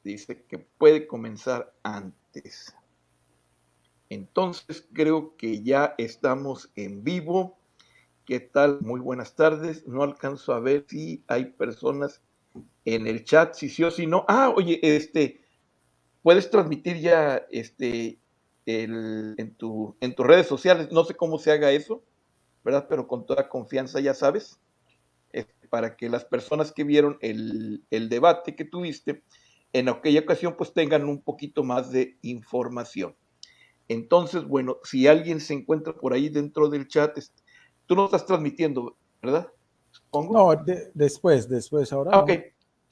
Dice que puede comenzar antes. Entonces creo que ya estamos en vivo. ¿Qué tal? Muy buenas tardes. No alcanzo a ver si hay personas en el chat, si sí o si no. Oye, puedes transmitir ya en tus redes sociales. No sé cómo se haga eso, ¿verdad? Pero con toda confianza, ya sabes, para que las personas que vieron el debate que tuviste en aquella ocasión, pues tengan un poquito más de información. Entonces, bueno, si alguien se encuentra por ahí dentro del chat, tú no estás transmitiendo, ¿verdad? Supongo. No, después, ahora Ok.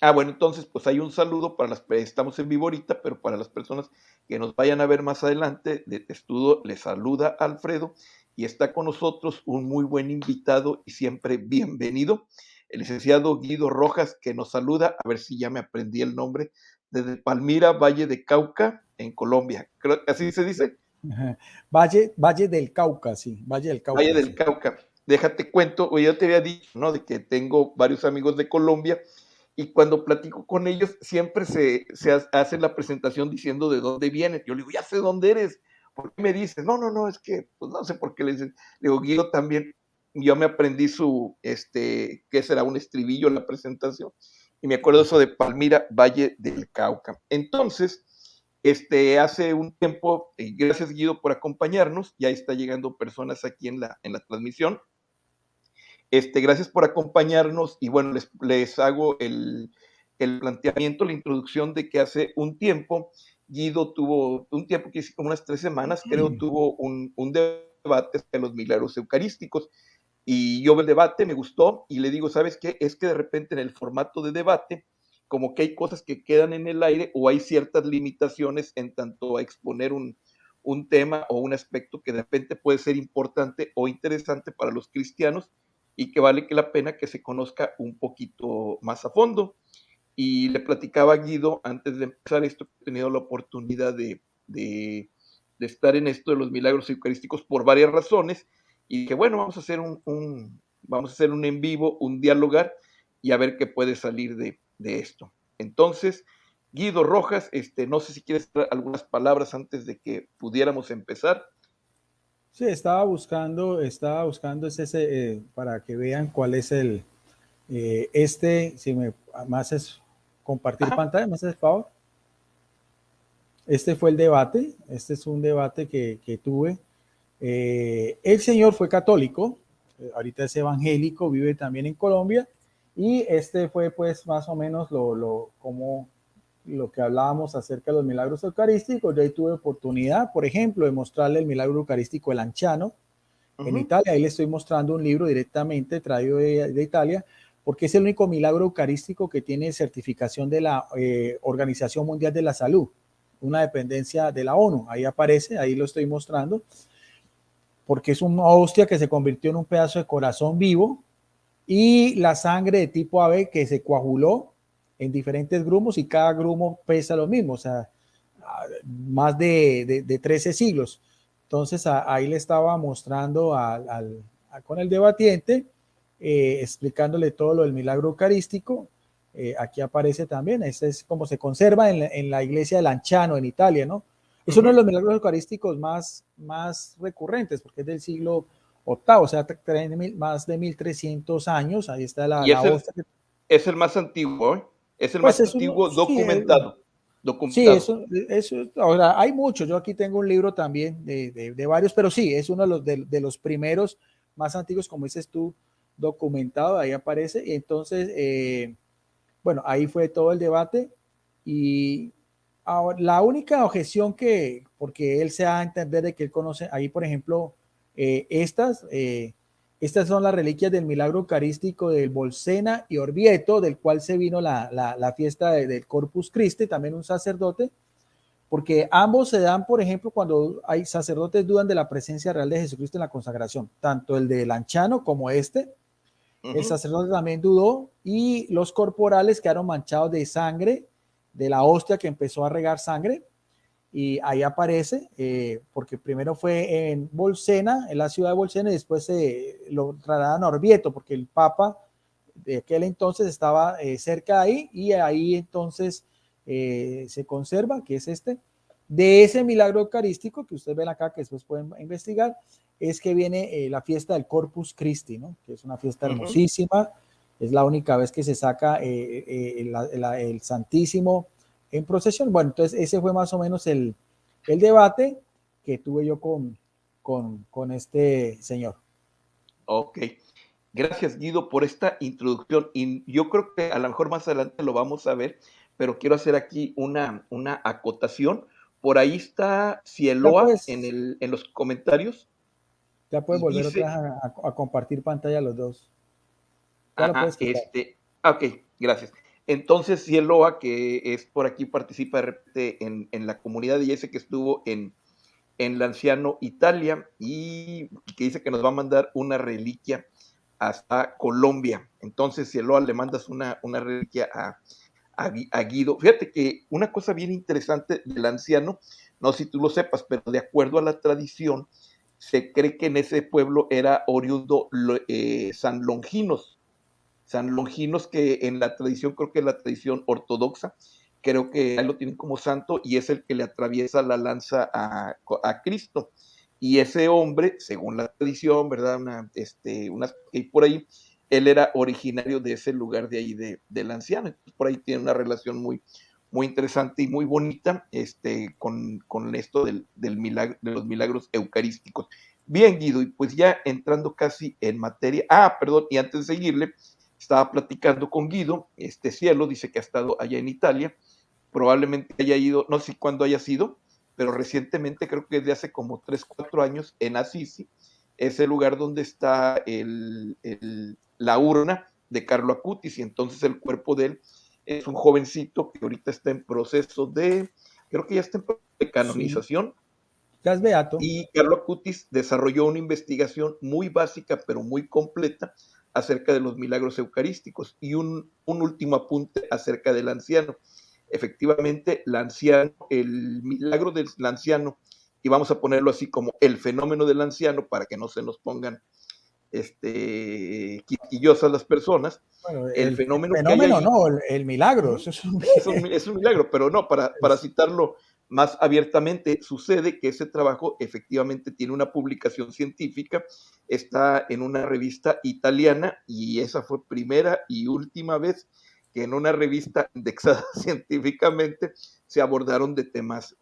no. Bueno, entonces, pues hay un saludo para estamos en vivo ahorita, pero para las personas que nos vayan a ver más adelante, de Testudo les saluda Alfredo y está con nosotros un muy buen invitado y siempre bienvenido, el licenciado Guido Rojas, que nos saluda, a ver si ya me aprendí el nombre, desde Palmira, Valle de Cauca, en Colombia. Creo que así se dice. Valle del Cauca, sí, Valle del Valle Cauca, del sí. Cauca. Déjate cuento, o yo te había dicho, ¿no? De que tengo varios amigos de Colombia y cuando platico con ellos siempre se hace la presentación diciendo de dónde vienen. Yo le digo, ya sé dónde eres. ¿Por qué me dices? No, es que, pues no sé por qué le dicen. Le digo, Guido también, yo me aprendí ¿qué será? Un estribillo en la presentación. Y me acuerdo eso de Palmira, Valle del Cauca. Entonces, hace un tiempo, gracias Guido por acompañarnos, ya está llegando personas aquí en la transmisión. Gracias por acompañarnos y bueno, les hago el planteamiento, la introducción de que hace un tiempo, Guido tuvo un tiempo, que como unas 3 semanas, creo, tuvo un debate de los milagros eucarísticos y yo el debate me gustó y le digo, ¿sabes qué? Es que de repente en el formato de debate, como que hay cosas que quedan en el aire o hay ciertas limitaciones en tanto a exponer un tema o un aspecto que de repente puede ser importante o interesante para los cristianos y que vale que la pena que se conozca un poquito más a fondo. Y le platicaba a Guido antes de empezar esto, que he tenido la oportunidad de estar en esto de los milagros eucarísticos por varias razones, y que bueno, vamos a hacer un en vivo, un dialogar, y a ver qué puede salir de esto. Entonces, Guido Rojas, no sé si quieres dar algunas palabras antes de que pudiéramos empezar. Sí, estaba buscando ese, para que vean cuál es si me más es compartir Ajá. pantalla, me haces el favor. Este fue el debate, este es un debate que tuve. El señor fue católico, ahorita es evangélico, vive también en Colombia, y este fue pues más o menos como lo que hablábamos acerca de los milagros eucarísticos. Yo ahí tuve oportunidad, por ejemplo, de mostrarle el milagro eucarístico del Anciano en Uh-huh. Italia. Ahí le estoy mostrando un libro directamente traído de Italia, porque es el único milagro eucarístico que tiene certificación de la Organización Mundial de la Salud, una dependencia de la ONU. Ahí aparece, ahí lo estoy mostrando, porque es una hostia que se convirtió en un pedazo de corazón vivo y la sangre de tipo AB que se coaguló en diferentes grumos y cada grumo pesa lo mismo, o sea, más de 13 siglos. Entonces ahí le estaba mostrando con el debatiente, explicándole todo lo del milagro eucarístico. Aquí aparece también, este es como se conserva en la iglesia de Lanciano en Italia, ¿no? Es uno de Uh-huh. los milagros eucarísticos más recurrentes, porque es del siglo octavo, o sea, más de 1300 años. Ahí está Y la hostia. es el más antiguo, ¿eh? Es el Pues más es uno, antiguo sí, documentado. sí, Documentado. ahora hay muchos. Yo aquí tengo un libro también de varios, pero sí, es uno de los primeros más antiguos, como dices tú, documentado. Ahí aparece. Y entonces, bueno, ahí fue todo el debate. Y ahora, la única objeción porque él se da a entender de que él conoce, ahí por ejemplo, estas son las reliquias del milagro eucarístico del Bolsena y Orvieto, del cual se vino la fiesta del Corpus Christi, también un sacerdote, porque ambos se dan, por ejemplo, cuando hay sacerdotes dudan de la presencia real de Jesucristo en la consagración, tanto el de Lanciano como el Uh-huh. sacerdote también dudó y los corporales quedaron manchados de sangre de la hostia que empezó a regar sangre. Y ahí aparece, porque primero fue en Bolsena, en la ciudad de Bolsena, y después lo trasladaron a Orvieto, porque el Papa de aquel entonces estaba cerca de ahí, y ahí entonces se conserva, que es este. De ese milagro eucarístico que ustedes ven acá, que después pueden investigar, es que viene la fiesta del Corpus Christi, ¿no? Que es una fiesta hermosísima, es la única vez que se saca el Santísimo en procesión. Bueno, entonces ese fue más o menos el debate que tuve yo con este señor. Ok, gracias Guido por esta introducción y yo creo que a lo mejor más adelante lo vamos a ver, pero quiero hacer aquí una acotación. Por ahí está Cieloa en los comentarios. Ya puedes volver otra vez a compartir pantalla los dos. Ya lo puedes quitar. Ok, gracias. Entonces Cieloa, que es por aquí, participa de repente en la comunidad y ese que estuvo en Lanciano, Italia, y que dice que nos va a mandar una reliquia hasta Colombia. Entonces, Cieloa, le mandas una reliquia a Guido. Fíjate que una cosa bien interesante del anciano, no sé si tú lo sepas, pero de acuerdo a la tradición, se cree que en ese pueblo era oriundo San Longinos. San Longinos, que en la tradición, creo que es la tradición ortodoxa, creo que ahí lo tienen como santo y es el que le atraviesa la lanza a Cristo. Y ese hombre, según la tradición, ¿verdad? Y por ahí, él era originario de ese lugar de ahí, del anciano. Entonces, por ahí tiene una relación muy, muy interesante y muy bonita con esto del milagro, de los milagros eucarísticos. Bien, Guido, y pues ya entrando casi en materia. Perdón, y antes de seguirle, estaba platicando con Guido, Cielo dice que ha estado allá en Italia, probablemente haya ido, no sé cuándo haya sido, pero recientemente, creo que desde hace como 3, 4 años, en Assisi, es el lugar donde está la urna de Carlo Acutis, y entonces el cuerpo de él es un jovencito que ahorita está en proceso creo que ya está en proceso de canonización. Sí. Ya es beato. Y Carlo Acutis desarrolló una investigación muy básica, pero muy completa, acerca de los milagros eucarísticos. Y un último apunte acerca del anciano. Efectivamente, el milagro del anciano, y vamos a ponerlo así como el fenómeno del anciano, para que no se nos pongan quisquillosas las personas. Bueno, el fenómeno que hay ahí, no, el milagro. Eso es un milagro, pero no, para citarlo más abiertamente, sucede que ese trabajo efectivamente tiene una publicación científica, está en una revista italiana y esa fue primera y última vez que en una revista indexada científicamente se abordaron de temas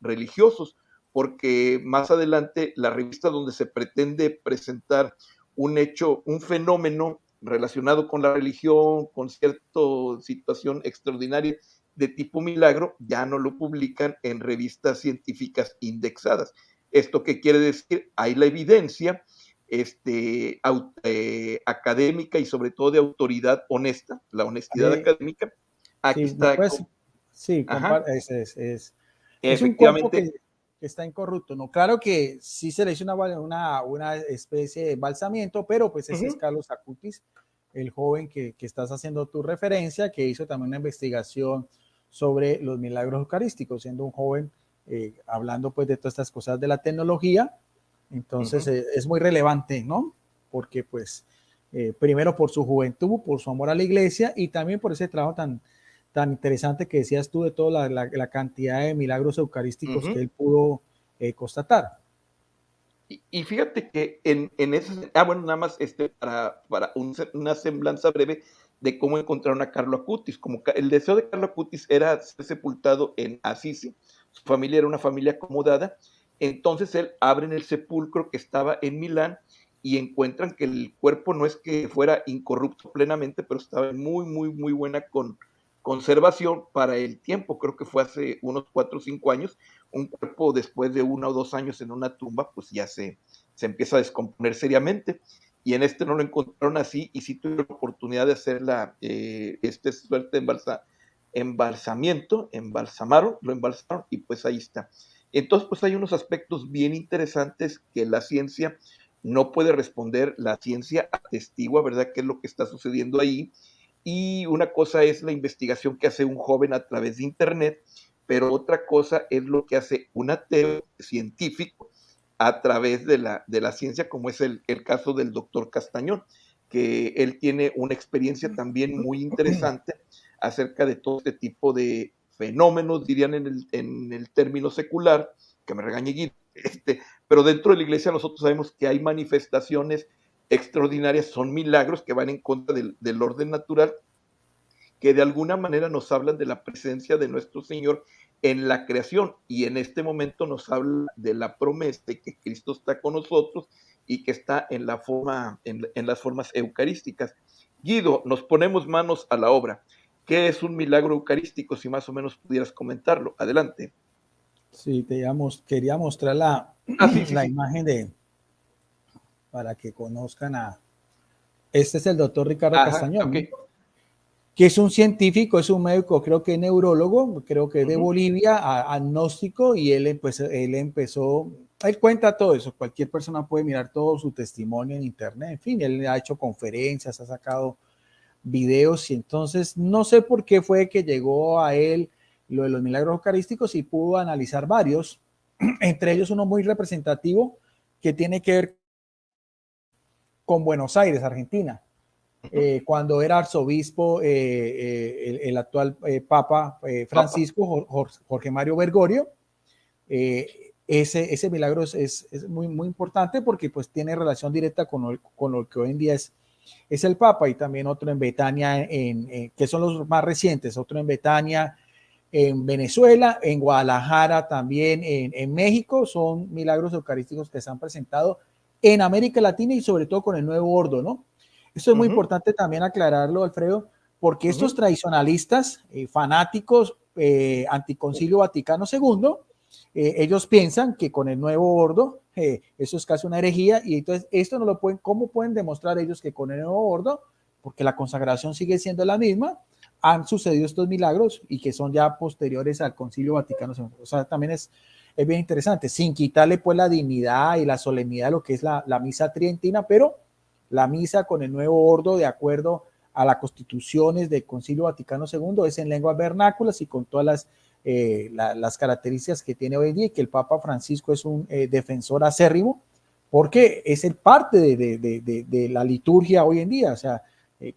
religiosos, porque más adelante la revista donde se pretende presentar un hecho, un fenómeno relacionado con la religión, con cierta situación extraordinaria de tipo milagro, ya no lo publican en revistas científicas indexadas. ¿Esto qué quiere decir? Hay la evidencia académica y sobre todo de autoridad honesta, la honestidad académica. Aquí sí, está. Pues, sí, es un cuerpo que está incorrupto, ¿no? Claro que sí se le hizo una especie de embalsamiento, pero pues ese es Carlos Acutis, el joven que estás haciendo tu referencia, que hizo también una investigación sobre los milagros eucarísticos, siendo un joven hablando pues de todas estas cosas de la tecnología. Entonces es muy relevante, ¿no? Porque pues primero por su juventud, por su amor a la iglesia y también por ese trabajo tan interesante que decías tú de toda la cantidad de milagros eucarísticos que él pudo constatar. Y fíjate que en ese, bueno, nada más para una semblanza breve de cómo encontraron a Carlo Acutis. Como el deseo de Carlo Acutis era ser sepultado en Assisi, su familia era una familia acomodada, entonces él abre en el sepulcro que estaba en Milán y encuentran que el cuerpo no es que fuera incorrupto plenamente, pero estaba en muy, muy, muy buena conservación para el tiempo, creo que fue hace unos 4 o 5 años, un cuerpo después de 1 o 2 años en una tumba, pues ya se empieza a descomponer seriamente, y en no lo encontraron así, y sí tuvieron la oportunidad de hacer suerte de embalsamiento, lo embalsamaron, y pues ahí está. Entonces, pues hay unos aspectos bien interesantes que la ciencia no puede responder, la ciencia atestigua, ¿verdad?, qué es lo que está sucediendo ahí. Y una cosa es la investigación que hace un joven a través de Internet, pero otra cosa es lo que hace un ateo científico a través de la ciencia, como es el caso del doctor Castañón, que él tiene una experiencia también muy interesante acerca de todo este tipo de fenómenos, dirían en el término secular, que me regañe Guido, pero dentro de la iglesia nosotros sabemos que hay manifestaciones extraordinarias, son milagros que van en contra del orden natural, que de alguna manera nos hablan de la presencia de nuestro Señor en la creación, y en este momento nos habla de la promesa de que Cristo está con nosotros y que está en la forma, en las formas eucarísticas. Guido, nos ponemos manos a la obra. ¿Qué es un milagro eucarístico? Si más o menos pudieras comentarlo. Adelante. Sí, quería mostrar la Sí. imagen para que conozcan a... Este es el doctor Ricardo Ajá, Castañón, ok. ¿no? Que es un científico, es un médico, creo que neurólogo, creo que es de Bolivia, agnóstico, y él empezó, él cuenta todo eso, cualquier persona puede mirar todo su testimonio en internet, en fin, él ha hecho conferencias, ha sacado videos, y entonces no sé por qué fue que llegó a él lo de los milagros eucarísticos y pudo analizar varios, entre ellos uno muy representativo que tiene que ver con Buenos Aires, Argentina. Cuando era arzobispo el actual Papa Francisco, Jorge Mario Bergoglio, ese milagro es muy, muy importante porque pues tiene relación directa con lo que hoy en día es el Papa, y también otro en Betania, que son los más recientes, otro en Betania, en Venezuela, en Guadalajara, también en México, son milagros eucarísticos que se han presentado en América Latina y sobre todo con el Nuevo Ordo, ¿no? Esto es muy importante también aclararlo, Alfredo, porque estos tradicionalistas, fanáticos, anticoncilio Vaticano II, ellos piensan que con el Nuevo Ordo, eso es casi una herejía, y entonces esto no lo pueden, ¿cómo pueden demostrar ellos que con el Nuevo Ordo, porque la consagración sigue siendo la misma, han sucedido estos milagros y que son ya posteriores al Concilio Vaticano II? O sea, también es bien interesante, sin quitarle pues la dignidad y la solemnidad de lo que es la misa tridentina, pero la misa con el Nuevo Ordo, de acuerdo a las constituciones del Concilio Vaticano II, es en lenguas vernáculas y con todas las características que tiene hoy en día, y que el Papa Francisco es un defensor acérrimo, porque es el parte de la liturgia hoy en día, o sea,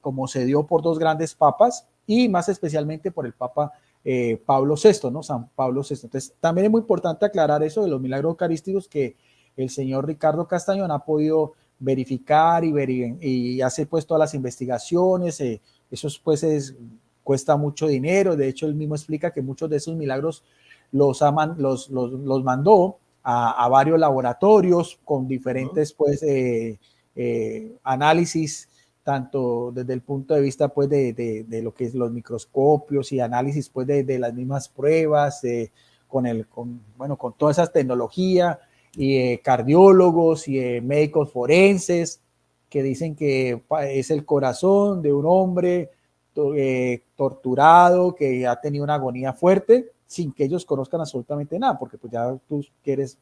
como se dio por dos grandes papas y más especialmente por el Papa Pablo VI, ¿no? San Pablo VI. Entonces, también es muy importante aclarar eso de los milagros eucarísticos que el señor Ricardo Castañón ha podido verificar y hacer pues todas las investigaciones. Eso pues cuesta mucho dinero. De hecho, él mismo explica que muchos de esos milagros los mandó a varios laboratorios con diferentes pues análisis, tanto desde el punto de vista pues de lo que es los microscopios y análisis pues de las mismas pruebas, con toda esa tecnología, y cardiólogos y médicos forenses que dicen que es el corazón de un hombre torturado, que ha tenido una agonía fuerte, sin que ellos conozcan absolutamente nada, porque pues ya tú tienes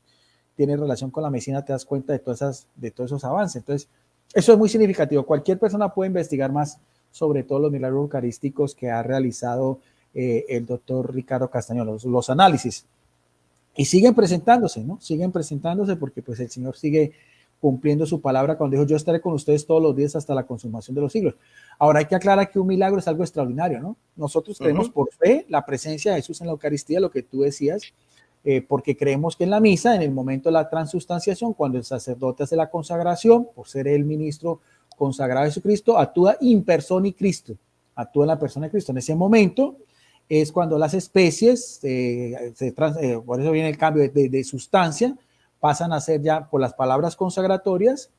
relación con la medicina, te das cuenta de todos esos avances. Entonces, eso es muy significativo. Cualquier persona puede investigar más sobre todos los milagros eucarísticos que ha realizado el doctor Ricardo Castañón, los análisis. Y siguen presentándose, ¿no? Siguen presentándose porque pues el Señor sigue cumpliendo su palabra cuando dijo: yo estaré con ustedes todos los días hasta la consumación de los siglos. Ahora hay que aclarar que un milagro es algo extraordinario, ¿no? Nosotros creemos por fe la presencia de Jesús en la Eucaristía, lo que tú decías, porque creemos que en la misa, en el momento de la transustanciación, cuando el sacerdote hace la consagración, por ser el ministro consagrado de Jesucristo, actúa in persona Cristo, actúa en la persona de Cristo. En ese momento es cuando las especies, por eso viene el cambio de sustancia, pasan a ser ya por las palabras consagratorias,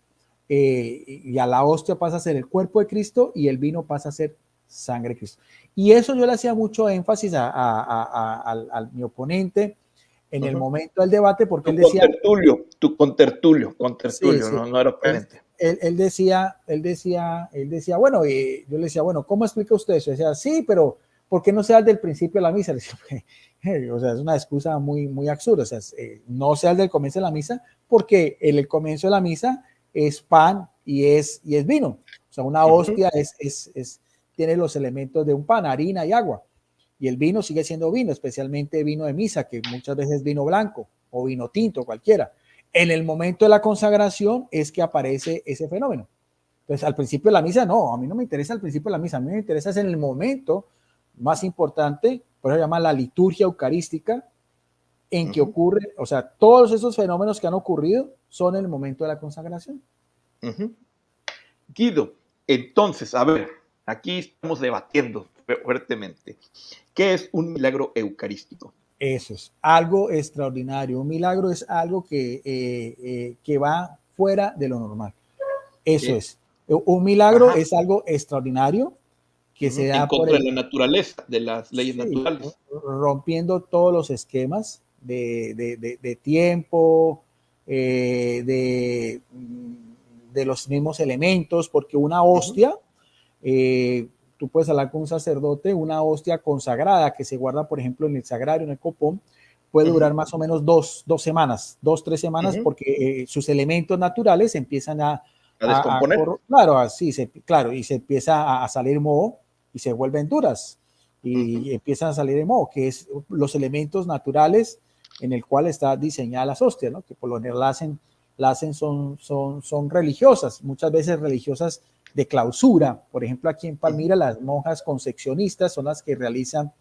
y a la hostia pasa a ser el cuerpo de Cristo y el vino pasa a ser sangre de Cristo. Y eso yo le hacía mucho énfasis a mi oponente en el momento del debate, porque él decía... Tu contertulio, sí, sí. no era oponente. Él decía, bueno, y yo le decía, bueno, ¿cómo explica usted eso? Decía, sí, pero ¿por qué no se da del principio de la misa? Le decía, o sea, es una excusa muy, muy absurda. O sea, no se da del comienzo de la misa, porque en el comienzo de la misa es pan y es vino. O sea, una hostia tiene los elementos de un pan, harina y agua. Y el vino sigue siendo vino, especialmente vino de misa, que muchas veces es vino blanco o vino tinto, cualquiera. En el momento de la consagración es que aparece ese fenómeno. Entonces, al principio de la misa, no, a mí no me interesa al principio de la misa, a mí me interesa es en el momento más importante, por eso se llama la liturgia eucarística, en que ocurre, o sea, todos esos fenómenos que han ocurrido son en el momento de la consagración. Guido, entonces, a ver, aquí estamos debatiendo fuertemente. ¿Qué es un milagro eucarístico? Eso es algo extraordinario. Un milagro es algo que va fuera de lo normal. Eso es. Un milagro es algo extraordinario que se da en contra de la naturaleza, de las leyes naturales. Rompiendo todos los esquemas de tiempo, de los mismos elementos, porque una hostia, tú puedes hablar con un sacerdote, una hostia consagrada que se guarda, por ejemplo, en el sagrario, en el copón, puede durar más o menos 3 semanas, porque sus elementos naturales empiezan a descomponer. Claro, y se empieza a salir moho y se vuelven duras y empiezan a salir de moho, que es los elementos naturales en el cual está diseñada las hostias, ¿no? Que por lo general la hacen son religiosas, muchas veces religiosas de clausura. Por ejemplo, aquí en Palmira las monjas concepcionistas son las que realizan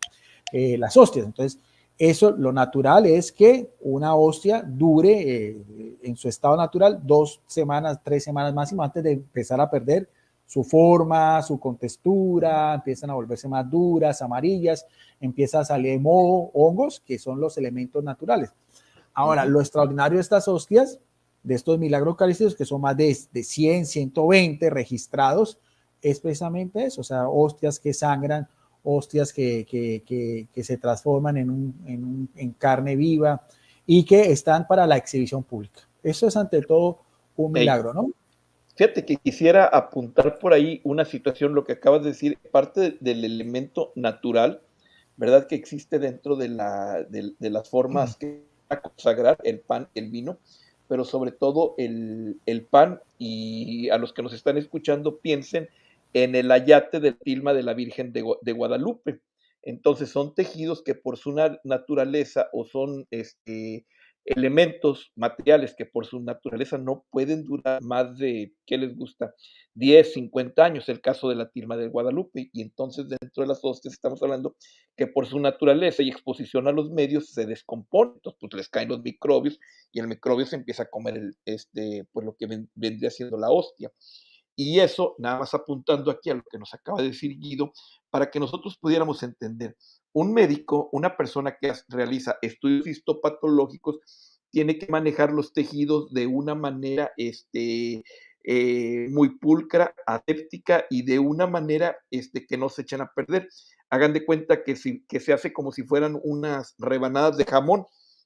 las hostias. Entonces, eso, lo natural es que una hostia dure en su estado natural 2 semanas, 3 semanas máximo antes de empezar a perder su forma, su contextura, empiezan a volverse más duras, amarillas, empieza a salir moho, hongos, que son los elementos naturales. Ahora, lo extraordinario de estas hostias, de estos milagros eucarísticos, que son más de 100, 120 registrados, es precisamente eso, o sea, hostias que sangran, hostias que se transforman en carne viva y que están para la exhibición pública. Eso es ante todo un milagro, ¿no? Fíjate que quisiera apuntar por ahí una situación, lo que acabas de decir, parte del elemento natural, ¿verdad? Que existe dentro de las formas que a consagrar el pan, el vino, pero sobre todo el pan, y a los que nos están escuchando piensen en el ayate del tilma de la Virgen de Guadalupe. Entonces son tejidos que por su naturaleza o son elementos materiales que por su naturaleza no pueden durar más de, ¿qué les gusta? 10, 50 años, el caso de la tilma de Guadalupe, y entonces dentro de las hostias estamos hablando que por su naturaleza y exposición a los medios se descompone, entonces pues les caen los microbios y el microbio se empieza a comer pues lo que vendría siendo la hostia. Y eso, nada más apuntando aquí a lo que nos acaba de decir Guido, para que nosotros pudiéramos entender, un médico, una persona que realiza estudios histopatológicos, tiene que manejar los tejidos de una manera muy pulcra, aséptica y de una manera que no se echen a perder. Hagan de cuenta que se hace como si fueran unas rebanadas de jamón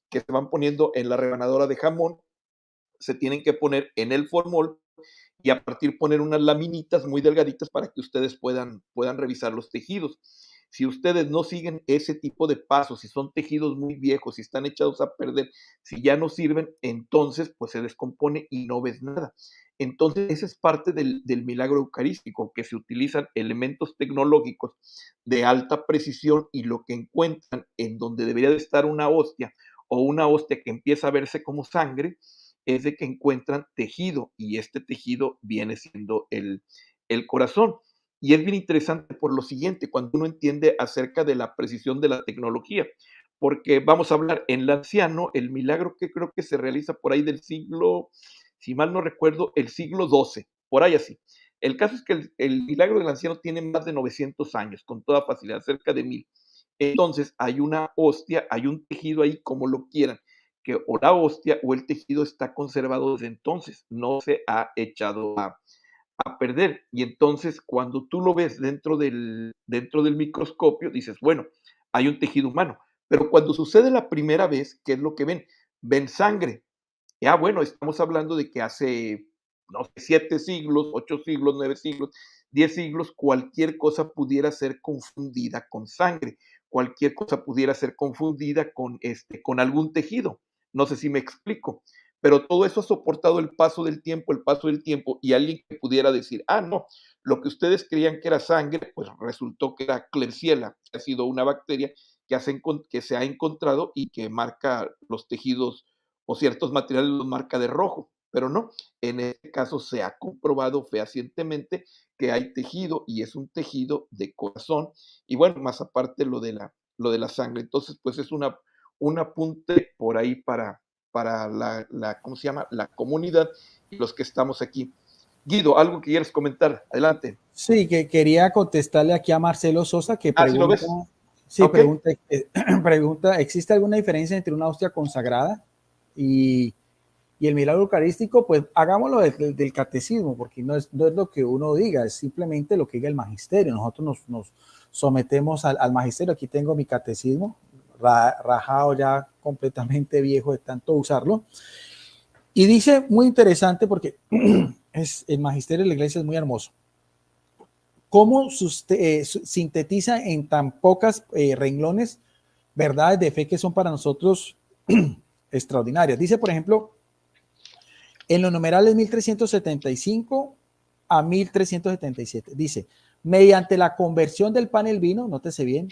que se van poniendo en la rebanadora de jamón, se tienen que poner en el formol y a partir poner unas laminitas muy delgaditas para que ustedes puedan revisar los tejidos. Si ustedes no siguen ese tipo de pasos, si son tejidos muy viejos, si están echados a perder, si ya no sirven, entonces pues se descompone y no ves nada. Entonces, esa es parte del milagro eucarístico, que se utilizan elementos tecnológicos de alta precisión y lo que encuentran en donde debería de estar una hostia o una hostia que empieza a verse como sangre, es de que encuentran tejido y este tejido viene siendo el corazón. Y es bien interesante por lo siguiente, cuando uno entiende acerca de la precisión de la tecnología, porque vamos a hablar en el anciano, el milagro que creo que se realiza por ahí del siglo, si mal no recuerdo, el siglo XII, por ahí así. El caso es que el milagro del anciano tiene más de 900 años, con toda facilidad, cerca de 1000. Entonces hay una hostia, hay un tejido ahí, como lo quieran, que o la hostia o el tejido está conservado desde entonces, no se ha echado a perder. Y entonces, cuando tú lo ves dentro del microscopio, dices, bueno, hay un tejido humano. Pero cuando sucede la primera vez, ¿qué es lo que ven? Ven sangre. Ya, bueno, estamos hablando de que hace, no sé, 7 siglos, 8 siglos, 9 siglos, 10 siglos, cualquier cosa pudiera ser confundida con sangre, cualquier cosa pudiera ser confundida con algún tejido. No sé si me explico, pero todo eso ha soportado el paso del tiempo, y alguien que pudiera decir, ah, no, lo que ustedes creían que era sangre, pues resultó que era Klebsiella, que ha sido una bacteria que se ha encontrado y que marca los tejidos o ciertos materiales los marca de rojo. pero no, en este caso se ha comprobado fehacientemente que hay tejido y es un tejido de corazón y bueno, más aparte lo de la sangre. Entonces, pues es un apunte por ahí para ¿cómo se llama? La comunidad y los que estamos aquí. Guido, algo que quieres comentar, adelante. Sí, que quería contestarle aquí a Marcelo Sosa que Ah, ¿sí lo pregunta, ves? sí, Ok. pregunta, ¿existe alguna diferencia entre una hostia consagrada y, y el milagro eucarístico? Pues hagámoslo del catecismo, porque no es lo que uno diga, es simplemente lo que diga el magisterio. Nosotros nos sometemos al magisterio. Aquí tengo mi catecismo, rajado ya completamente viejo de tanto usarlo. Y dice muy interesante porque el magisterio de la iglesia es muy hermoso. ¿Cómo sintetiza en tan pocas renglones verdades de fe que son para nosotros extraordinarias? Dice, por ejemplo, en los numerales 1375 a 1377, dice, mediante la conversión del pan y el vino, nótese bien,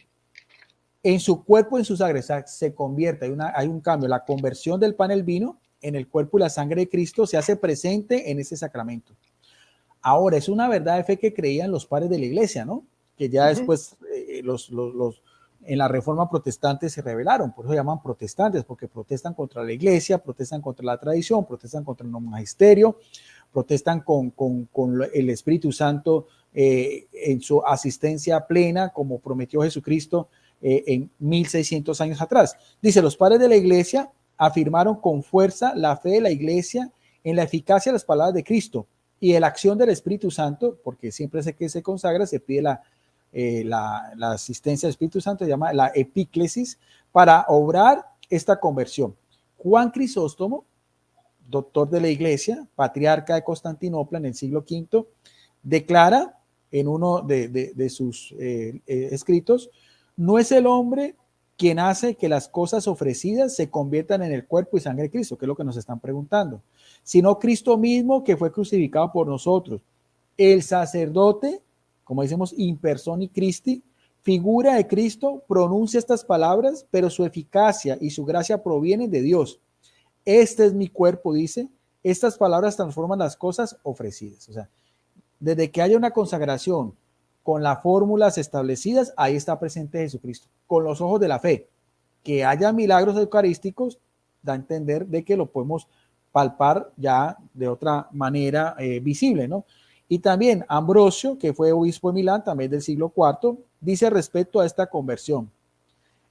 en su cuerpo y en su sangre, o sea, se convierte, hay un cambio, la conversión del pan y el vino en el cuerpo y la sangre de Cristo se hace presente en ese sacramento. Ahora, es una verdad de fe que creían los padres de la iglesia, ¿no? Que ya después en la reforma protestante se rebelaron, por eso se llaman protestantes, porque protestan contra la iglesia, protestan contra la tradición, protestan contra el magisterio, protestan con el Espíritu Santo en su asistencia plena, como prometió Jesucristo en 1600 años atrás. Dice, los padres de la iglesia afirmaron con fuerza la fe de la iglesia en la eficacia de las palabras de Cristo y de la acción del Espíritu Santo, porque siempre que se consagra se pide la asistencia del Espíritu Santo, se llama la epíclesis, para obrar esta conversión. Juan Crisóstomo, doctor de la iglesia, patriarca de Constantinopla en el siglo V, declara en uno de sus escritos, no es el hombre quien hace que las cosas ofrecidas se conviertan en el cuerpo y sangre de Cristo, que es lo que nos están preguntando, sino Cristo mismo que fue crucificado por nosotros. El sacerdote, como decimos, in personi Christi, figura de Cristo, pronuncia estas palabras, pero su eficacia y su gracia provienen de Dios. Este es mi cuerpo, dice. Estas palabras transforman las cosas ofrecidas. O sea, desde que haya una consagración con las fórmulas establecidas, ahí está presente Jesucristo, con los ojos de la fe. Que haya milagros eucarísticos da a entender de que lo podemos palpar ya de otra manera visible, ¿no? Y también Ambrosio, que fue obispo de Milán, también del siglo IV, dice respecto a esta conversión: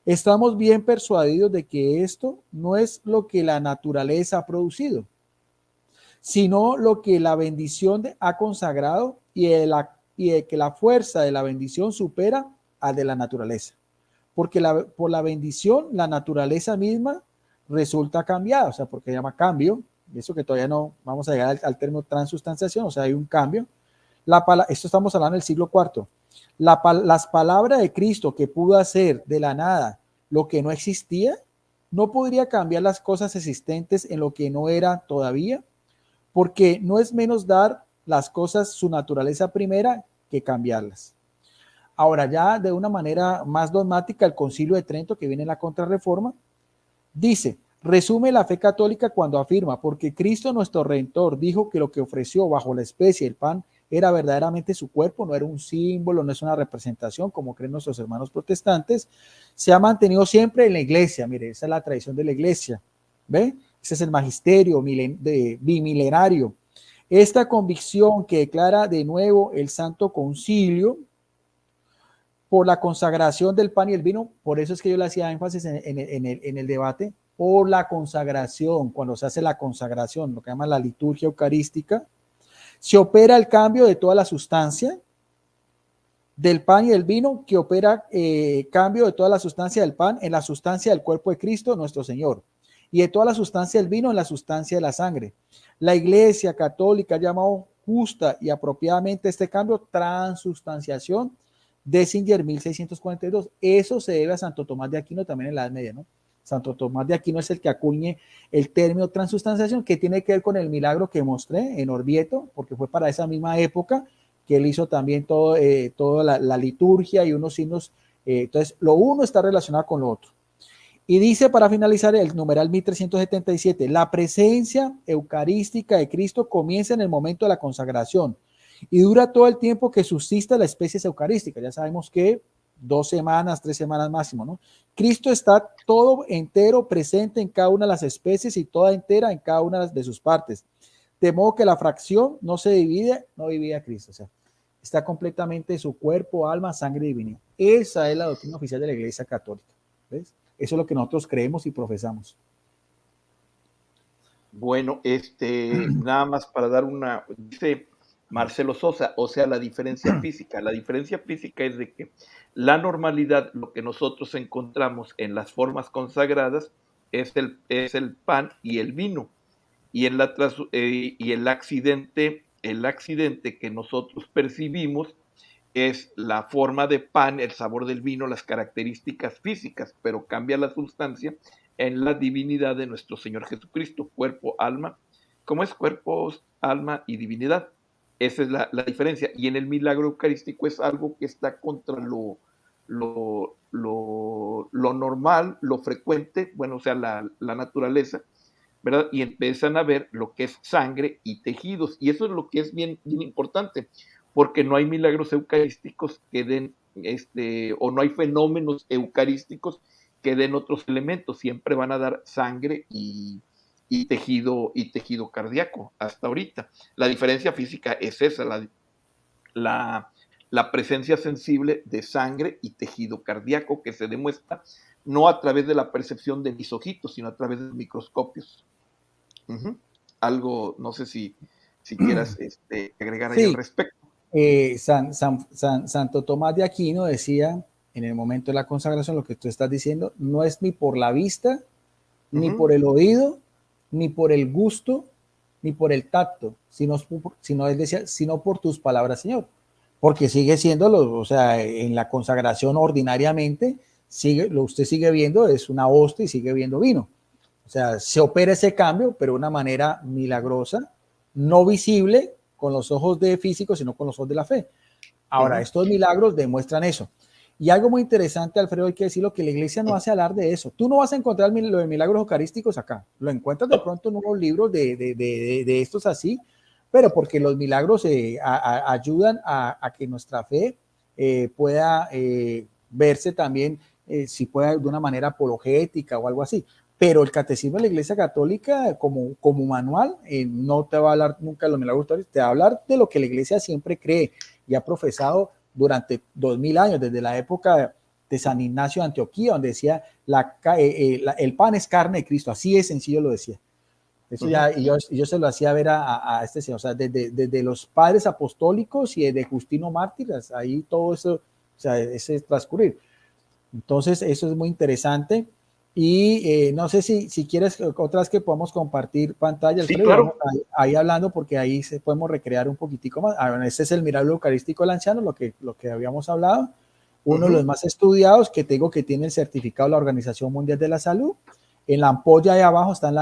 estamos bien persuadidos de que esto no es lo que la naturaleza ha producido, sino lo que la bendición ha consagrado y de que la fuerza de la bendición supera al de la naturaleza. Porque por la bendición la naturaleza misma resulta cambiada, o sea, porque se llama cambio, y eso que todavía no vamos a llegar al término transustanciación, o sea, hay un cambio. Esto estamos hablando del siglo IV. Las palabras de Cristo que pudo hacer de la nada lo que no existía, no podría cambiar las cosas existentes en lo que no era todavía, porque no es menos dar las cosas su naturaleza primera que cambiarlas. Ahora, ya de una manera más dogmática, el Concilio de Trento, que viene en la Contrarreforma, dice, resume la fe católica cuando afirma, porque Cristo nuestro Redentor dijo que lo que ofreció bajo la especie del pan era verdaderamente su cuerpo, no era un símbolo, no es una representación, como creen nuestros hermanos protestantes, se ha mantenido siempre en la iglesia. Mire, esa es la tradición de la iglesia, ¿ve? Ese es el magisterio bimilenario. Esta convicción que declara de nuevo el Santo Concilio por la consagración del pan y el vino, por eso es que yo le hacía énfasis en el debate, por la consagración, cuando se hace la consagración, lo que llama la liturgia eucarística, se opera el cambio de toda la sustancia del pan y del vino, que opera cambio de toda la sustancia del pan en la sustancia del cuerpo de Cristo, nuestro Señor, y de toda la sustancia del vino en la sustancia de la sangre. La Iglesia Católica ha llamado justa y apropiadamente este cambio transustanciación de Singer 1642. Eso se debe a Santo Tomás de Aquino también en la Edad Media, ¿no? Santo Tomás de Aquino es el que acuñe el término transustanciación, que tiene que ver con el milagro que mostré en Orvieto, porque fue para esa misma época que él hizo también toda la liturgia y unos signos. Entonces, lo uno está relacionado con lo otro. Y dice, para finalizar, el numeral 1377, la presencia eucarística de Cristo comienza en el momento de la consagración y dura todo el tiempo que subsista la especie eucarística. Ya sabemos que 2 semanas, 3 semanas máximo, ¿no? Cristo está todo entero presente en cada una de las especies y toda entera en cada una de sus partes. De modo que la fracción no se divide, no divide a Cristo. O sea, está completamente su cuerpo, alma, sangre y divinidad. Esa es la doctrina oficial de la Iglesia Católica. ¿Ves? Eso es lo que nosotros creemos y profesamos. Bueno, nada más para dar una, dice Marcelo Sosa, o sea, la diferencia física. La diferencia física es de que la normalidad, lo que nosotros encontramos en las formas consagradas, es el pan y el vino. Y el accidente que nosotros percibimos es la forma de pan, el sabor del vino, las características físicas, pero cambia la sustancia en la divinidad de nuestro Señor Jesucristo, cuerpo, alma, como es cuerpo, alma y divinidad. Esa es la diferencia. Y en el milagro eucarístico es algo que está contra lo normal, lo frecuente, bueno, o sea, la naturaleza, ¿verdad? Y empiezan a ver lo que es sangre y tejidos. Y eso es lo que es bien, bien importante, porque no hay milagros eucarísticos que den, o no hay fenómenos eucarísticos que den otros elementos. Siempre van a dar sangre y tejido cardíaco hasta ahorita. La diferencia física es esa, la presencia sensible de sangre y tejido cardíaco que se demuestra no a través de la percepción de mis ojitos, sino a través de microscopios. Algo, no sé si quieras agregar ahí al respecto. Santo Tomás de Aquino decía en el momento de la consagración lo que tú estás diciendo, no es ni por la vista, ni por el oído, ni por el gusto, ni por el tacto, sino por tus palabras, Señor. Porque sigue siendo, o sea, en la consagración ordinariamente, usted sigue viendo, es una hostia y sigue viendo vino. O sea, se opera ese cambio, pero de una manera milagrosa, no visible con los ojos de físico, sino con los ojos de la fe. Ahora, estos milagros demuestran eso. Y algo muy interesante, Alfredo, hay que decirlo, que la iglesia no hace hablar de eso. Tú no vas a encontrar lo de milagros eucarísticos acá. Lo encuentras de pronto en unos libros de estos así, pero porque los milagros ayudan a que nuestra fe pueda verse también, si puede, de una manera apologética o algo así. Pero el catecismo de la Iglesia Católica, como manual, no te va a hablar nunca de los milagros eucarísticos, te va a hablar de lo que la Iglesia siempre cree y ha profesado durante 2000 años, desde la época de San Ignacio de Antioquía, donde decía el pan es carne de Cristo, así es sencillo lo decía. Eso ya, y yo se lo hacía ver a este señor, o sea, desde los padres apostólicos y de Justino Mártir, ahí todo eso, o sea, ese transcurrir. Entonces, eso es muy interesante. Y no sé si quieres otras que podamos compartir pantalla, sí, claro. ahí hablando, porque ahí podemos recrear un poquitico más. Bueno, ese es el milagro eucarístico del anciano, lo que habíamos hablado. Uno de los más estudiados, que te digo que tiene el certificado de la Organización Mundial de la Salud. En la ampolla de abajo están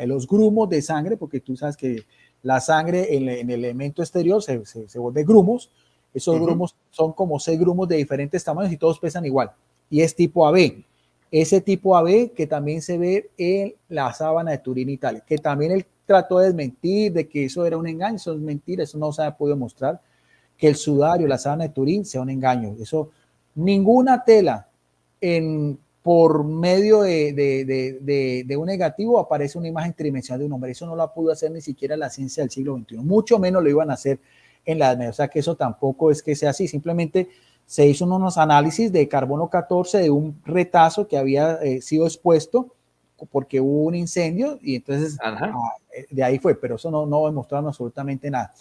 los grumos de sangre, porque tú sabes que la sangre en el elemento exterior se vuelve grumos. Esos grumos son como 6 grumos de diferentes tamaños y todos pesan igual. Y es tipo AB. Ese tipo AB que también se ve en la sábana de Turín, Italia, que también él trató de desmentir de que eso era un engaño, eso es mentira, eso no se ha podido mostrar, que el sudario, la sábana de Turín sea un engaño. Eso, ninguna tela por medio de un negativo aparece una imagen tridimensional de un hombre. Eso no lo pudo hacer ni siquiera la ciencia del siglo XXI, mucho menos lo iban a hacer en la Edad Media. O sea que eso tampoco es que sea así, simplemente se hizo unos análisis de carbono 14 de un retazo que había sido expuesto porque hubo un incendio y entonces de ahí fue, pero eso no demostraron absolutamente nada.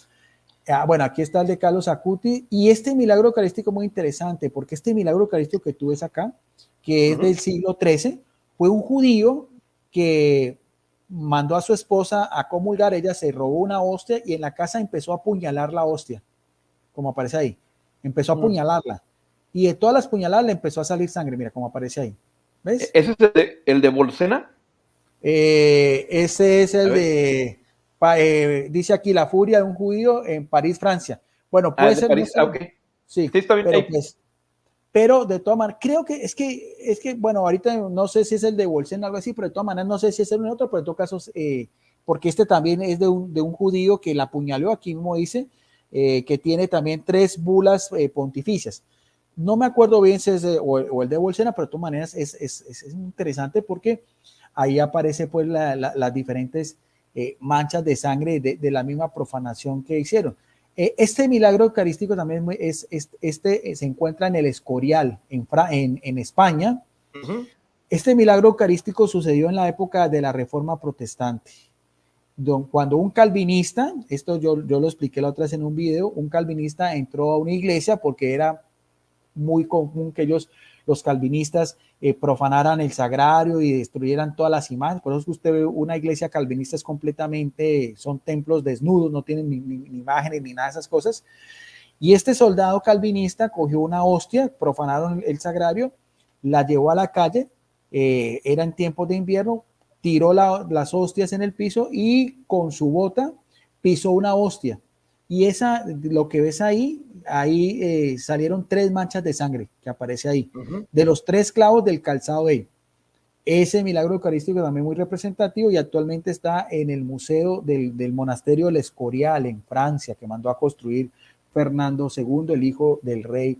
Bueno, aquí está el de Carlos Acuti y este milagro eucarístico muy interesante porque este milagro eucarístico que tú ves acá, que es del siglo XIII, fue un judío que mandó a su esposa a comulgar, ella se robó una hostia y en la casa empezó a apuñalar la hostia, como aparece ahí. Empezó a apuñalarla y de todas las puñaladas le empezó a salir sangre, mira cómo aparece ahí. ¿Ves? ¿Ese es el de Bolsena? Ese es el de, dice aquí, la furia de un judío en París, Francia. Bueno, puede ser. París. No sé, Okay. sí, Sí, está bien. pero de todas maneras, creo que es que, bueno, ahorita no sé si es el de Bolsena o algo así, pero de todas maneras no sé si es el otro, pero en todo caso, porque este también es de un judío que la apuñaló, aquí mismo dice, que tiene también 3 bulas pontificias. No me acuerdo bien si es o el de Bolsena, pero de todas maneras es interesante porque ahí aparece pues las diferentes manchas de sangre de la misma profanación que hicieron. Este milagro eucarístico también se encuentra en el Escorial, en España. Uh-huh. Este milagro eucarístico sucedió en la época de la Reforma Protestante. Cuando un calvinista, esto yo lo expliqué la otra vez en un video, un calvinista entró a una iglesia porque era muy común que los calvinistas, profanaran el sagrario y destruyeran todas las imágenes. Por eso es que usted ve una iglesia calvinista es completamente, son templos desnudos, no tienen ni imágenes ni nada de esas cosas. Y este soldado calvinista cogió una hostia, profanaron el sagrario, la llevó a la calle, era en tiempos de invierno, tiró las hostias en el piso y con su bota pisó una hostia. Y lo que ves ahí salieron 3 manchas de sangre que aparece ahí, de los 3 clavos del calzado de él. Ese milagro eucarístico también muy representativo y actualmente está en el museo del monasterio del Escorial en Francia, que mandó a construir Fernando II, el hijo del rey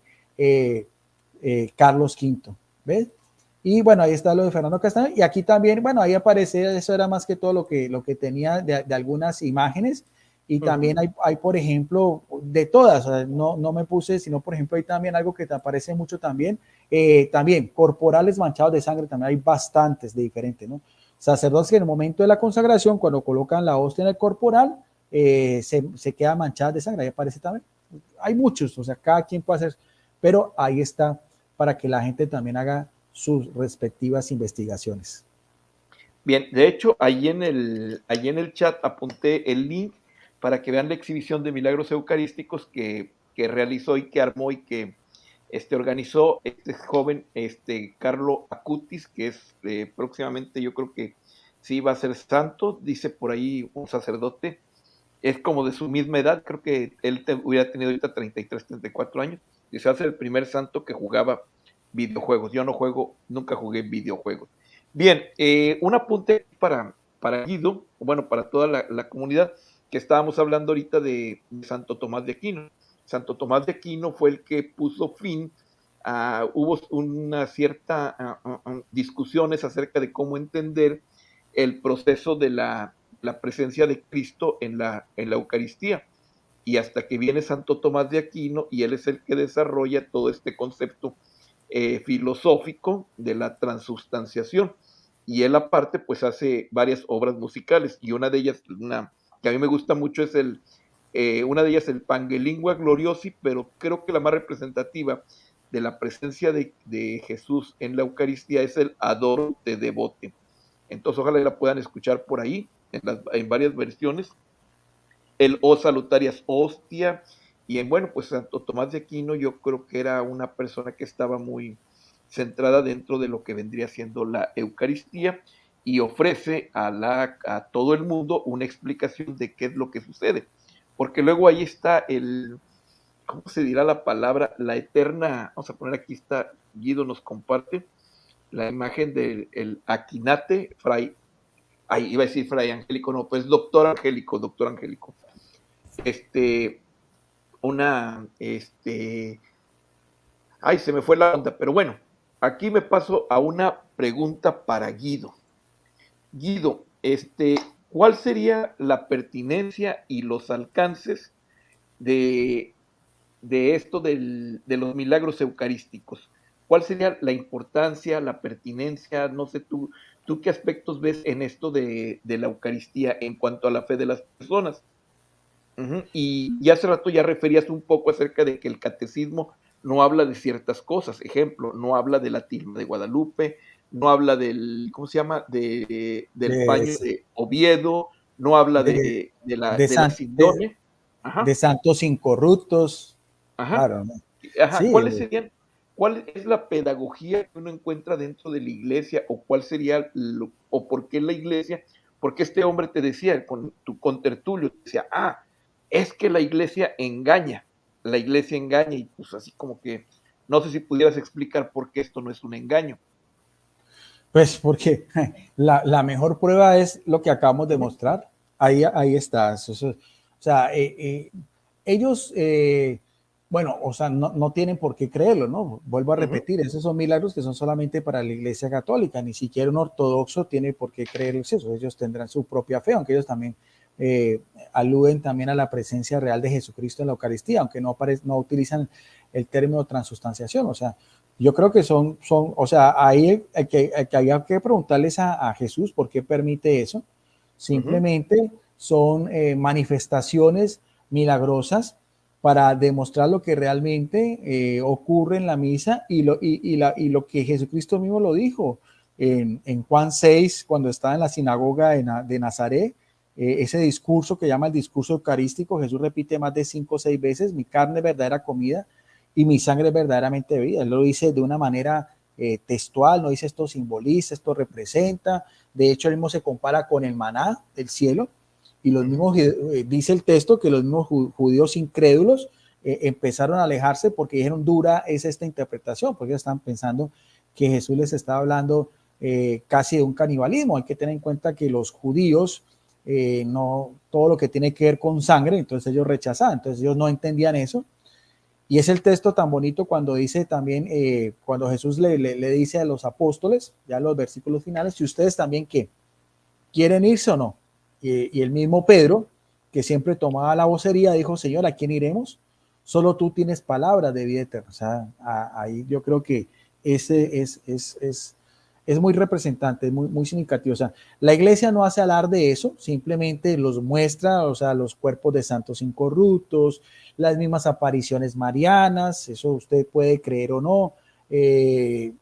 Carlos V. ¿Ves? Y bueno, ahí está lo de Fernando Castaño. Y aquí también, bueno, ahí aparece, eso era más que todo lo que tenía de algunas imágenes. Y también hay, por ejemplo, de todas, o sea, no me puse, sino por ejemplo, hay también algo que te aparece mucho también, también corporales manchados de sangre, también hay bastantes de diferentes, ¿no? Sacerdotes que en el momento de la consagración, cuando colocan la hostia en el corporal, se queda manchada de sangre, ahí aparece también. Hay muchos, o sea, cada quien puede hacer, pero ahí está para que la gente también haga sus respectivas investigaciones. Bien, de hecho, allí en el chat apunté el link para que vean la exhibición de milagros eucarísticos que realizó y que armó y que organizó este joven Carlo Acutis, que es próximamente, yo creo que sí va a ser santo, dice por ahí un sacerdote, es como de su misma edad, creo que él hubiera tenido ahorita 33, 34 años, y se va a ser el primer santo que jugaba videojuegos. Yo nunca jugué videojuegos. Bien, un apunte para Guido, bueno, para toda la comunidad, que estábamos hablando ahorita de Santo Tomás de Aquino. Santo Tomás de Aquino fue el que puso fin hubo una cierta discusiones acerca de cómo entender el proceso de la presencia de Cristo en la Eucaristía. Y hasta que viene Santo Tomás de Aquino, y él es el que desarrolla todo este concepto filosófico de la transubstanciación. Y él aparte pues hace varias obras musicales, y una de ellas, que a mí me gusta mucho, es una de ellas el Pangelingua Gloriosi, pero creo que la más representativa de la presencia de Jesús en la Eucaristía es el Adoro te devote. Entonces ojalá la puedan escuchar por ahí, en varias versiones. El O Salutarias Hostia, y bueno, pues Santo Tomás de Aquino yo creo que era una persona que estaba muy centrada dentro de lo que vendría siendo la Eucaristía, y ofrece a todo el mundo una explicación de qué es lo que sucede, porque luego ahí está ¿cómo se dirá la palabra? La eterna, vamos a poner aquí está, Guido nos comparte la imagen del Aquinate, fray, iba a decir fray Angélico, no, pues doctor Angélico, se me fue la onda, pero bueno, aquí me paso a una pregunta para Guido. Guido, ¿cuál sería la pertinencia y los alcances de esto de los milagros eucarísticos? ¿Cuál sería la importancia, la pertinencia? No sé, tú qué aspectos ves en esto de la Eucaristía en cuanto a la fe de las personas. Y hace rato ya referías un poco acerca de que el catecismo no habla de ciertas cosas. Ejemplo, no habla de la tilma de Guadalupe, no habla del, ¿cómo se llama? Del paño de Oviedo, no habla de la Sidonia. De santos incorruptos. Ajá. Claro, ¿no? Ajá. Sí. ¿Cuál es la pedagogía que uno encuentra dentro de la iglesia, o cuál sería, o por qué la iglesia? Porque este hombre te decía, con Tertulio, decía, es que la iglesia engaña, y pues así como que No sé si pudieras explicar por qué esto no es un engaño. Pues porque la mejor prueba es lo que acabamos de mostrar. Ahí está. O sea, ellos, bueno, o sea, no tienen por qué creerlo, ¿no? Vuelvo a repetir, esos son milagros que son solamente para la Iglesia Católica. Ni siquiera un ortodoxo tiene por qué creerlos eso. Ellos tendrán su propia fe, aunque ellos también aluden también a la presencia real de Jesucristo en la Eucaristía, aunque no utilizan el término transustanciación. O sea, yo creo que o sea, ahí que había que preguntarles a Jesús por qué permite eso. Simplemente son manifestaciones milagrosas para demostrar lo que realmente ocurre en la misa y lo que Jesucristo mismo lo dijo en Juan 6, cuando estaba en la sinagoga de Nazaret. Ese discurso que llama el discurso eucarístico, Jesús repite más de 5 o 6 veces: mi carne es verdadera comida y mi sangre es verdaderamente bebida. Él lo dice de una manera textual, no dice esto simboliza, esto representa. De hecho, él mismo se compara con el maná del cielo, y los mismos, dice el texto, que los mismos judíos incrédulos empezaron a alejarse porque dijeron: dura es esta interpretación, porque ellos estaban pensando que Jesús les estaba hablando casi de un canibalismo. Hay que tener en cuenta que los judíos, no todo lo que tiene que ver con sangre, entonces ellos rechazaban, entonces ellos no entendían eso. Y es el texto tan bonito cuando dice también, cuando Jesús le dice a los apóstoles, ya los versículos finales: si ustedes también, ¿qué? ¿Quieren irse o no? Y el mismo Pedro, que siempre tomaba la vocería, dijo: Señor, ¿a quién iremos? Solo tú tienes palabras de vida eterna. O sea, ahí yo creo que ese es muy representante, es muy significativo. O sea, la iglesia no hace alarde de eso, simplemente los muestra, o sea, los cuerpos de santos incorruptos, las mismas apariciones marianas, eso usted puede creer o no,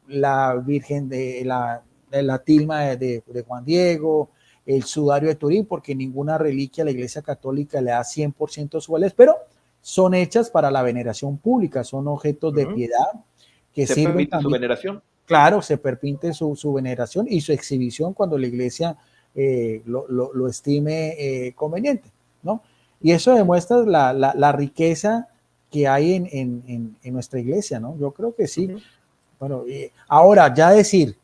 la Virgen de la tilma de Juan Diego, el sudario de Turín, porque ninguna reliquia a la Iglesia Católica le da 100% su valor, pero son hechas para la veneración pública, son objetos de piedad que ¿Se sirven permite también. Su veneración? Claro, se permite su veneración y su exhibición cuando la Iglesia lo estime conveniente, ¿no? Y eso demuestra la riqueza que hay en nuestra Iglesia, ¿no? Yo creo que sí. Bueno, ahora ya decir,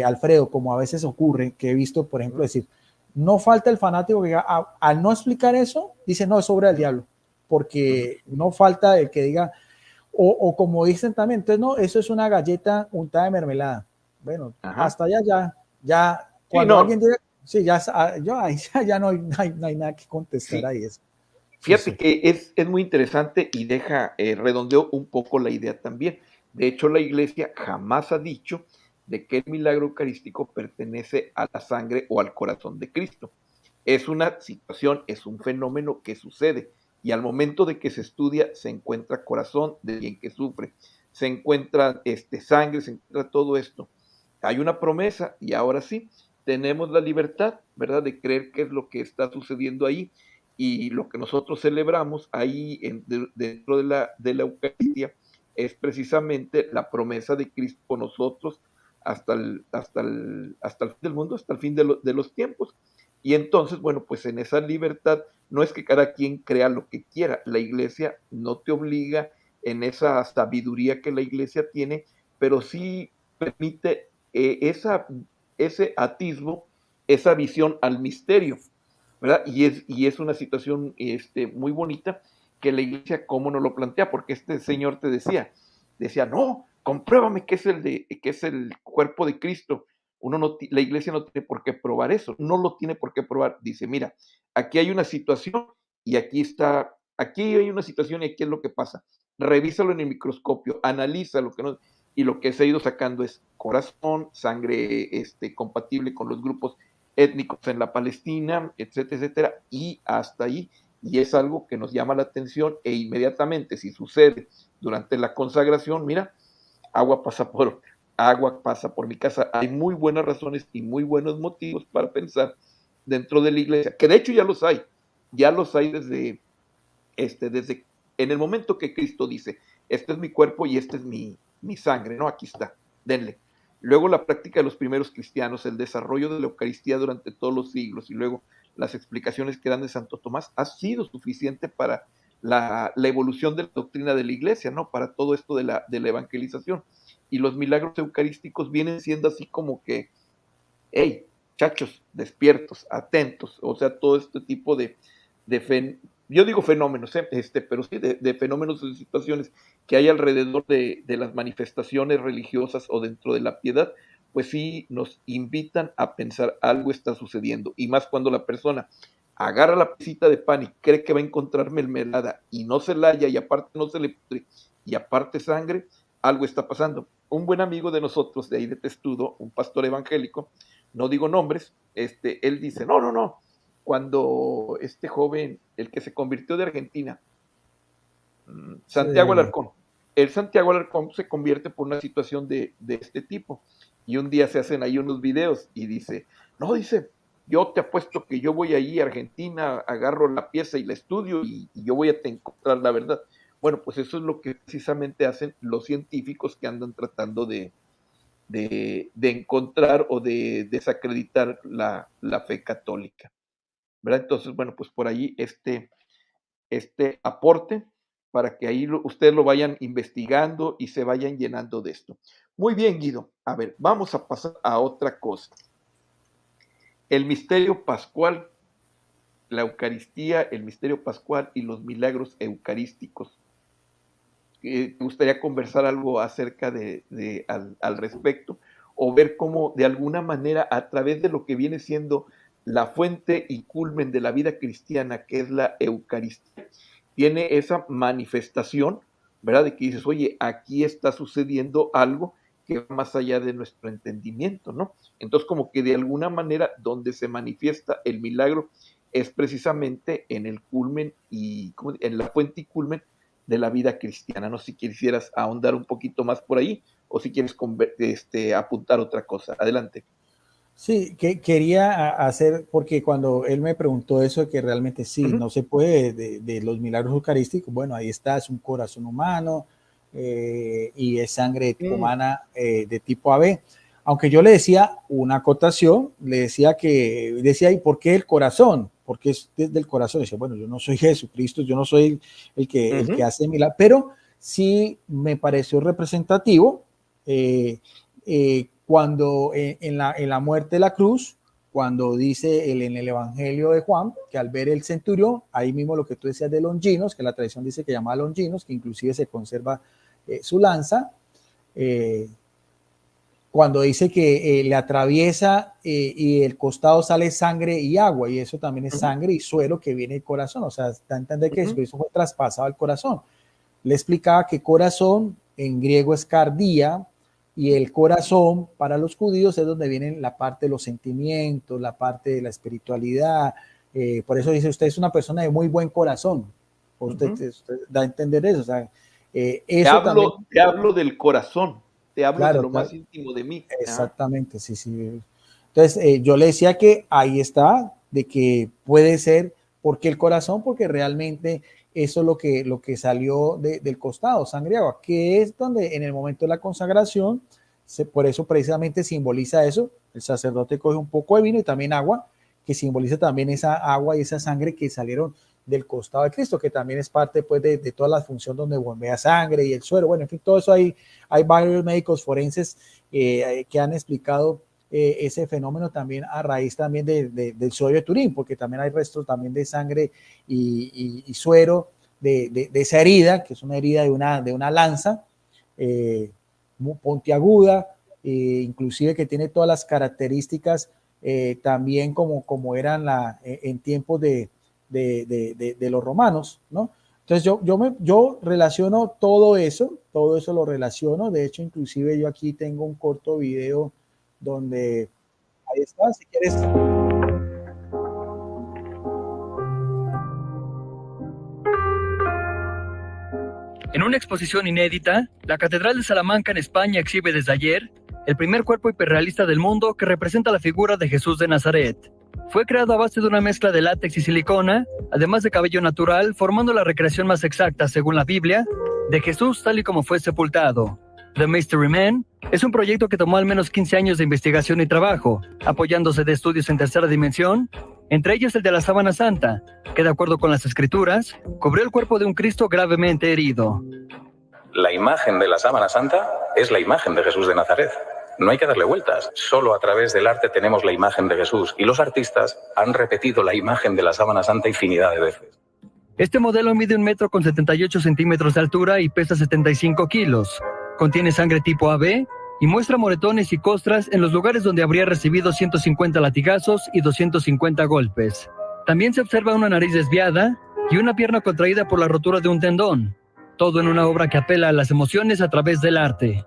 Alfredo, como a veces ocurre, que he visto, por ejemplo, decir, no falta el fanático que al no explicar eso, dice: no, es obra del diablo, porque no falta el que diga, o como dicen también, entonces no, eso es una galleta untada de mermelada. Bueno, hasta allá ya, cuando alguien diga, sí, ya no hay nada que contestar ahí. Eso. Fíjate que es muy interesante y deja, redondeo un poco la idea también. De hecho, la Iglesia jamás ha dicho de que el milagro eucarístico pertenece a la sangre o al corazón de Cristo. Es una situación, es un fenómeno que sucede, y al momento de que se estudia se encuentra corazón de quien que sufre, se encuentra sangre, se encuentra todo esto. Hay una promesa y ahora sí, tenemos la libertad, ¿verdad?, de creer qué es lo que está sucediendo ahí, y lo que nosotros celebramos ahí dentro de la Eucaristía es precisamente la promesa de Cristo con nosotros hasta el fin del mundo, hasta el fin de los tiempos. Y entonces, bueno, pues en esa libertad no es que cada quien crea lo que quiera, la Iglesia no te obliga en esa sabiduría que la Iglesia tiene, pero sí permite ese atisbo, esa visión al misterio, ¿verdad? Y es una situación muy bonita que la Iglesia cómo nos lo plantea, porque este señor te decía, no, compruébame que es el cuerpo de Cristo. La Iglesia no tiene por qué probar eso, no lo tiene por qué probar. Dice: mira, aquí hay una situación y aquí hay una situación y aquí es lo que pasa. Revísalo en el microscopio, analiza lo que no, y lo que se ha ido sacando es corazón, sangre compatible con los grupos étnicos en la Palestina, etcétera, etcétera, y hasta ahí. Y es algo que nos llama la atención, e inmediatamente, si sucede durante la consagración, mira, agua pasa por mi casa. Hay muy buenas razones y muy buenos motivos para pensar dentro de la Iglesia, que de hecho ya los hay desde en el momento que Cristo dice: este es mi cuerpo y este es mi sangre, ¿no? Aquí está, denle. Luego la práctica de los primeros cristianos, el desarrollo de la Eucaristía durante todos los siglos, y luego las explicaciones que dan de Santo Tomás, ha sido suficiente para la evolución de la doctrina de la iglesia, ¿no? Para todo esto de la evangelización. Y los milagros eucarísticos vienen siendo así como que, hey, chachos, despiertos, atentos, o sea, todo este tipo yo digo fenómenos, pero sí, de fenómenos, de situaciones que hay alrededor de las manifestaciones religiosas o dentro de la piedad, pues sí nos invitan a pensar algo está sucediendo, y más cuando la persona agarra la piecita de pan y cree que va a encontrar mermelada y no se la halla y aparte no se le pudre y aparte sangre, algo está pasando. Un buen amigo de nosotros de ahí de Testudo, un pastor evangélico, no digo nombres, él dice, no, cuando este joven, el que se convirtió de Argentina, Santiago Alarcón, el Santiago Alarcón se convierte por una situación de este tipo, y un día se hacen ahí unos videos y dice, yo te apuesto que yo voy ahí a Argentina, agarro la pieza y la estudio y yo voy a encontrar la verdad. Bueno, pues eso es lo que precisamente hacen los científicos que andan tratando de encontrar o de desacreditar la fe católica, ¿verdad? Entonces, bueno, pues por ahí este aporte para que ahí ustedes lo vayan investigando y se vayan llenando de esto. Muy bien, Guido. A ver, vamos a pasar a otra cosa. El misterio pascual, la Eucaristía, el misterio pascual y los milagros eucarísticos. ¿Te gustaría conversar algo acerca al respecto? O ver cómo de alguna manera a través de lo que viene siendo la fuente y culmen de la vida cristiana, que es la Eucaristía, tiene esa manifestación, ¿verdad? De que dices, oye, aquí está sucediendo algo que va más allá de nuestro entendimiento, ¿no? Entonces, como que de alguna manera donde se manifiesta el milagro es precisamente en el culmen y en la fuente y culmen de la vida cristiana. No sé si quisieras ahondar un poquito más por ahí o si quieres apuntar otra cosa. Adelante. Sí, que quería hacer, porque cuando él me preguntó eso, que realmente sí, no se puede de los milagros eucarísticos, bueno, ahí está, es un corazón humano y es sangre humana de tipo AB. Aunque yo le decía una acotación, le decía ¿y por qué el corazón? Porque es desde el corazón. Decía, bueno, yo no soy Jesucristo, yo no soy el que hace milagros, pero sí me pareció representativo cuando en la muerte de la cruz, cuando dice en el Evangelio de Juan, que al ver el centurión, ahí mismo lo que tú decías de Longinos, que la tradición dice que llama Longinos, que inclusive se conserva su lanza, cuando dice que le atraviesa y el costado sale sangre y agua, y eso también es sangre y suero que viene del corazón, o sea, da a entender que eso fue traspasado al corazón. Le explicaba que corazón en griego es cardía, y el corazón para los judíos es donde viene la parte de los sentimientos, la parte de la espiritualidad. Por eso dice, usted es una persona de muy buen corazón. Usted da a entender eso. O sea, te hablo del corazón, te hablo de lo más íntimo de mí. Exactamente, sí. Entonces, yo le decía que ahí está, de que puede ser, ¿por qué el corazón? Porque realmente eso es lo que salió del costado, sangre y agua, que es donde en el momento de la consagración, por eso precisamente simboliza eso, el sacerdote coge un poco de vino y también agua, que simboliza también esa agua y esa sangre que salieron del costado de Cristo, que también es parte pues, de toda la función donde bombea sangre y el suero. Bueno, en fin, todo eso hay varios médicos forenses que han explicado ese fenómeno también a raíz también del suero de Turín, porque también hay restos también de sangre y suero de esa herida, que es una herida de una lanza puntiaguda, inclusive que tiene todas las características también como eran en tiempos de los romanos, ¿no? Entonces yo relaciono todo eso lo relaciono. De hecho, inclusive yo aquí tengo un corto video donde, ahí está, si quieres. En una exposición inédita, la Catedral de Salamanca en España exhibe desde ayer el primer cuerpo hiperrealista del mundo que representa la figura de Jesús de Nazaret. Fue creado a base de una mezcla de látex y silicona, además de cabello natural, formando la recreación más exacta, según la Biblia, de Jesús tal y como fue sepultado. The Mystery Man es un proyecto que tomó al menos 15 años de investigación y trabajo, apoyándose de estudios en tercera dimensión, entre ellos el de la sábana santa, que de acuerdo con las escrituras, cubrió el cuerpo de un Cristo gravemente herido. La imagen de la sábana santa es la imagen de Jesús de Nazaret. No hay que darle vueltas. Solo a través del arte tenemos la imagen de Jesús y los artistas han repetido la imagen de la sábana santa infinidad de veces. Este modelo mide 1,78 metros de altura y pesa 75 kilos. Contiene sangre tipo AB y muestra moretones y costras en los lugares donde habría recibido 150 latigazos y 250 golpes. También se observa una nariz desviada y una pierna contraída por la rotura de un tendón. Todo en una obra que apela a las emociones a través del arte.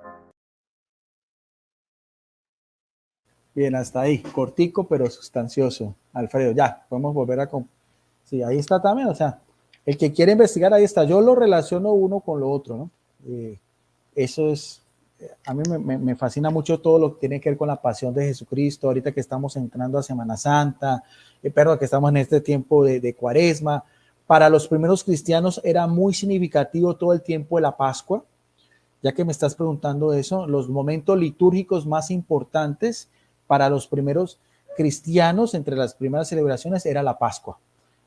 Bien, hasta ahí, cortico pero sustancioso. Alfredo, ya, podemos volver a... Sí, ahí está también, o sea, el que quiere investigar, ahí está. Yo lo relaciono uno con lo otro, ¿no? Eso es, a mí me fascina mucho todo lo que tiene que ver con la pasión de Jesucristo, ahorita que estamos entrando a Semana Santa, perdón, que estamos en este tiempo de Cuaresma. Para los primeros cristianos era muy significativo todo el tiempo de la Pascua, ya que me estás preguntando eso, los momentos litúrgicos más importantes para los primeros cristianos, entre las primeras celebraciones, era la Pascua.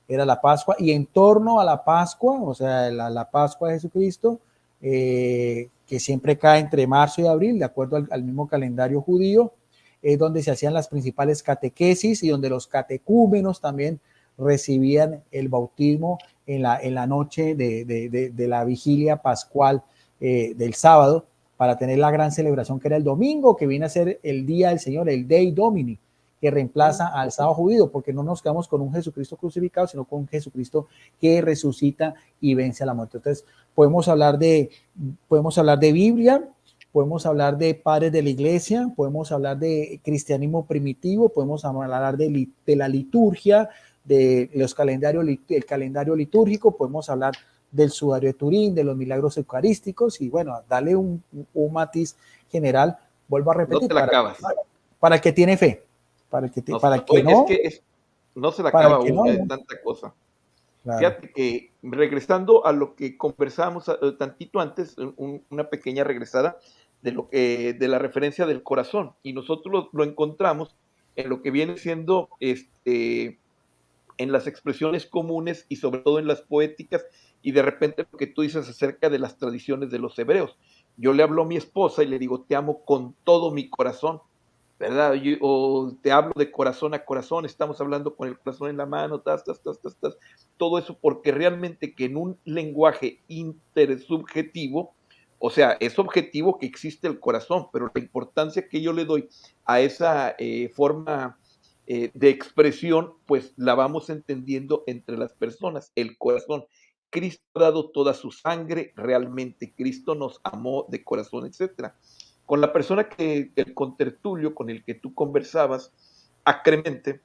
Era la Pascua, y en torno a la Pascua, o sea, la Pascua de Jesucristo, que siempre cae entre marzo y abril, de acuerdo al mismo calendario judío, es donde se hacían las principales catequesis y donde los catecúmenos también recibían el bautismo en la noche de la vigilia pascual del sábado, para tener la gran celebración que era el domingo, que viene a ser el día del Señor, el Dei Domini, que reemplaza al sábado judío, porque no nos quedamos con un Jesucristo crucificado, sino con un Jesucristo que resucita y vence a la muerte. Entonces, podemos hablar de Biblia, podemos hablar de padres de la iglesia, podemos hablar de cristianismo primitivo, podemos hablar de la liturgia, de los el calendario litúrgico, podemos hablar del sudario de Turín, de los milagros eucarísticos, y bueno, dale un matiz general, vuelvo a repetir, no te la acabas. Para el que tiene fe, para el que, no, para el que no, es que no se la acaba una de tanta cosa. Claro. Fíjate que regresando a lo que conversábamos tantito antes, una pequeña regresada de la referencia del corazón, y nosotros lo encontramos en lo que viene siendo en las expresiones comunes y sobre todo en las poéticas, y de repente lo que tú dices acerca de las tradiciones de los hebreos. Yo le hablo a mi esposa y le digo, te amo con todo mi corazón, ¿verdad? O te hablo de corazón a corazón, estamos hablando con el corazón en la mano, todo eso, porque realmente que en un lenguaje intersubjetivo, o sea, es objetivo que existe el corazón, pero la importancia que yo le doy a esa forma de expresión, pues la vamos entendiendo entre las personas, el corazón. Cristo ha dado toda su sangre, realmente Cristo nos amó de corazón, etcétera. Con la persona el contertulio con el que tú conversabas, alegremente,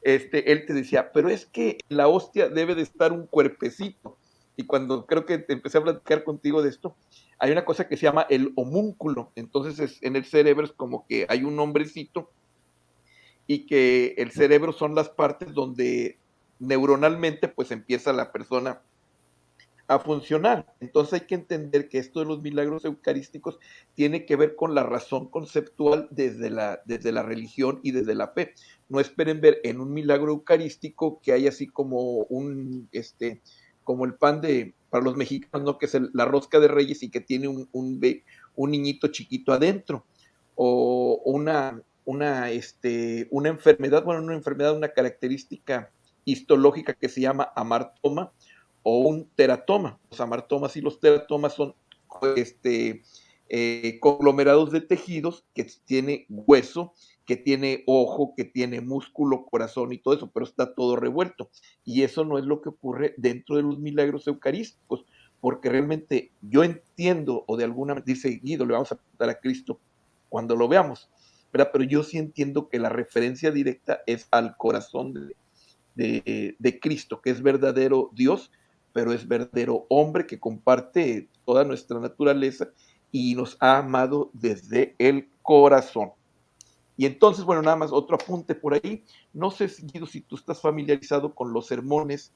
él te decía, pero es que en la hostia debe de estar un cuerpecito. Y cuando creo que empecé a platicar contigo de esto, hay una cosa que se llama el homúnculo. Entonces en el cerebro es como que hay un hombrecito, y que el cerebro son las partes donde neuronalmente pues empieza la persona a funcionar. Entonces hay que entender que esto de los milagros eucarísticos tiene que ver con la razón conceptual desde la religión y desde la fe. No esperen ver en un milagro eucarístico que hay así como como el pan para los mexicanos, ¿no? Que es la rosca de Reyes y que tiene un niñito chiquito adentro, o una enfermedad, una característica histológica que se llama amartoma o un teratoma. Los amartomas y los teratomas son conglomerados de tejidos que tiene hueso, que tiene ojo, que tiene músculo, corazón y todo eso, pero está todo revuelto. Y eso no es lo que ocurre dentro de los milagros eucarísticos, porque realmente yo entiendo, o de alguna manera, dice Guido, le vamos a preguntar a Cristo cuando lo veamos, ¿verdad? Pero yo sí entiendo que la referencia directa es al corazón de Cristo, que es verdadero Dios, pero es verdadero hombre, que comparte toda nuestra naturaleza y nos ha amado desde el corazón. Y entonces, bueno, nada más otro apunte por ahí. No sé, Guido, si tú estás familiarizado con los sermones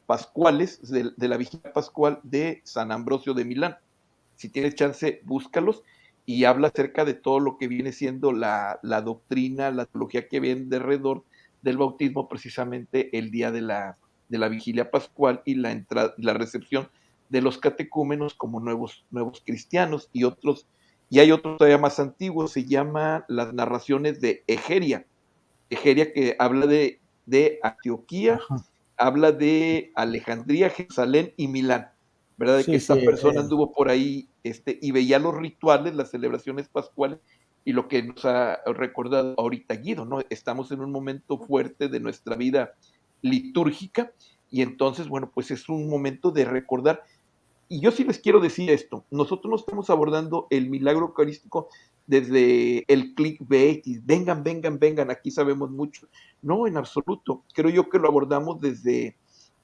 pascuales de la vigilia pascual de San Ambrosio de Milán. Si tienes chance, búscalos. y habla acerca de todo lo que viene siendo la doctrina, la teología que viene de alrededor del bautismo, precisamente el día de la vigilia pascual y la recepción de los catecúmenos como nuevos cristianos, y hay otro todavía más antiguo, se llama las narraciones de Egeria, que habla de Antioquía, Ajá. habla de Alejandría, Jerusalén y Milán, ¿verdad? De que Sí, esta sí, persona anduvo por ahí y veía los rituales, las celebraciones pascuales, y lo que nos ha recordado ahorita Guido, ¿no? Estamos en un momento fuerte de nuestra vida litúrgica, y entonces, bueno, pues es un momento de recordar. Y yo sí les quiero decir esto, nosotros no estamos abordando el milagro eucarístico desde el clickbait y vengan, vengan, vengan, aquí sabemos mucho. No, en absoluto. Creo yo que lo abordamos desde,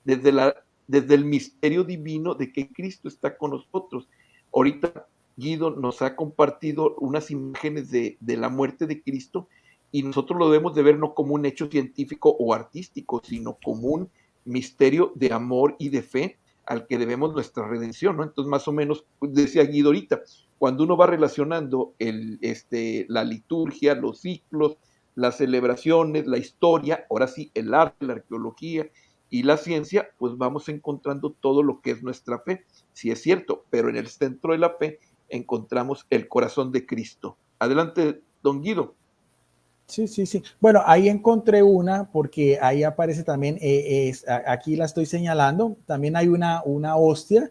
desde el misterio divino de que Cristo está con nosotros. Ahorita Guido nos ha compartido unas imágenes de la muerte de Cristo, y nosotros lo debemos de ver no como un hecho científico o artístico, sino como un misterio de amor y de fe al que debemos nuestra redención, ¿no? Entonces, más o menos, decía Guido ahorita, cuando uno va relacionando la liturgia, los ciclos, las celebraciones, la historia, ahora sí, el arte, la arqueología y la ciencia, pues vamos encontrando todo lo que es nuestra fe. Sí es cierto, pero en el centro de la fe encontramos el corazón de Cristo. Adelante, don Guido. Sí, sí, sí. Bueno, ahí encontré una porque ahí aparece también, aquí la estoy señalando, también hay una hostia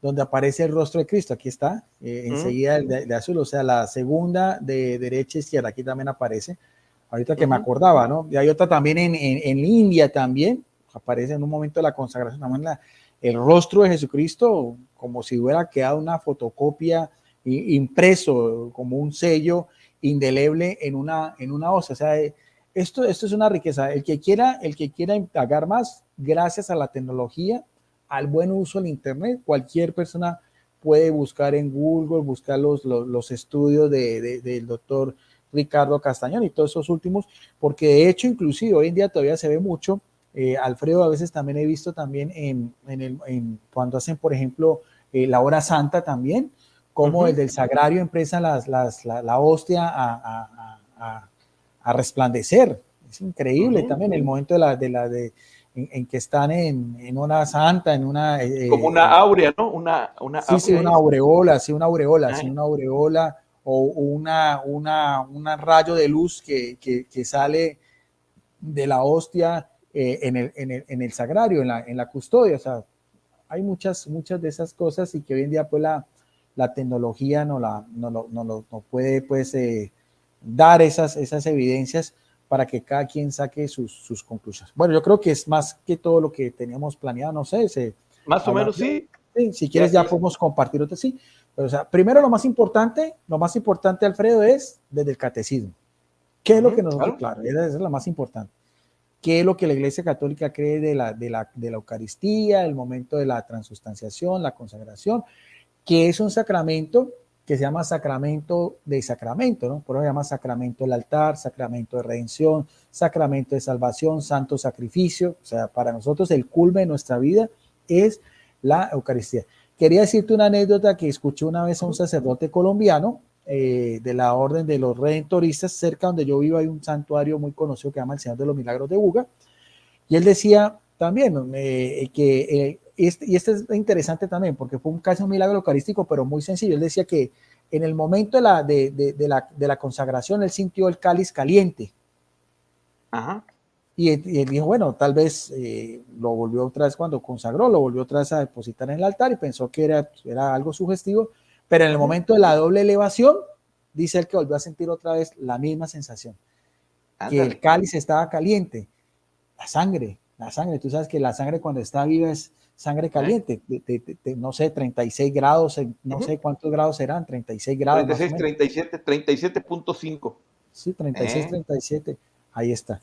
donde aparece el rostro de Cristo. Aquí está, enseguida de azul, o sea, la segunda de derecha a izquierda, aquí también aparece. Ahorita que me acordaba, ¿no? Y hay otra también en India también, aparece en un momento de la consagración, también el rostro de Jesucristo, como si hubiera quedado una fotocopia impreso, como un sello indeleble en una hostia. O sea, esto es una riqueza. El que quiera indagar más, gracias a la tecnología, al buen uso del Internet, cualquier persona puede buscar en Google, buscar los estudios del doctor Ricardo Castañón y todos esos últimos, porque de hecho, inclusive hoy en día todavía se ve mucho. Alfredo, a veces también he visto también cuando hacen, por ejemplo, la hora santa también, como el del sagrario empieza la hostia a resplandecer. Es increíble también el momento en que están en una santa, en una... como una áurea, ¿no? Una sí, sí, áurea. una aureola, o un rayo de luz que sale de la hostia en el sagrario, en la custodia. O sea, hay muchas de esas cosas, y que hoy en día pues la tecnología no puede pues dar esas evidencias para que cada quien saque sus conclusiones. Bueno, yo creo que es más que todo lo que teníamos planeado, no sé. Más o menos, sí. Si quieres ya podemos compartir otro, sí. Pero, o sea, primero lo más importante, Alfredo, es desde el catecismo. ¿Qué es lo que nosotros, claro, esa es la más importante? ¿Qué es lo que la Iglesia Católica cree de la Eucaristía, el momento de la transustanciación, la consagración, que es un sacramento que se llama sacramento de sacramento, ¿no? Por eso se llama sacramento del altar, sacramento de redención, sacramento de salvación, santo sacrificio. O sea, para nosotros el culmen de nuestra vida es la Eucaristía. Quería decirte una anécdota que escuché una vez a un sacerdote colombiano de la Orden de los Redentoristas. Cerca donde yo vivo hay un santuario muy conocido que se llama el Señor de los Milagros de Buga, y él decía también que y este es interesante también porque fue casi un milagro eucarístico, pero muy sencillo. Él decía que en el momento de la consagración él sintió el cáliz caliente. Ajá. Y él dijo, bueno, tal vez lo volvió otra vez cuando consagró, lo volvió otra vez a depositar en el altar y pensó que era algo sugestivo, pero en el momento de la doble elevación, dice él que volvió a sentir otra vez la misma sensación, que el cáliz estaba caliente. La sangre, tú sabes que la sangre cuando está viva es sangre caliente, no sé, 36 grados, no sé cuántos grados serán, 36 grados. 36, 37, 37.5. Sí, 36, 37, ahí está.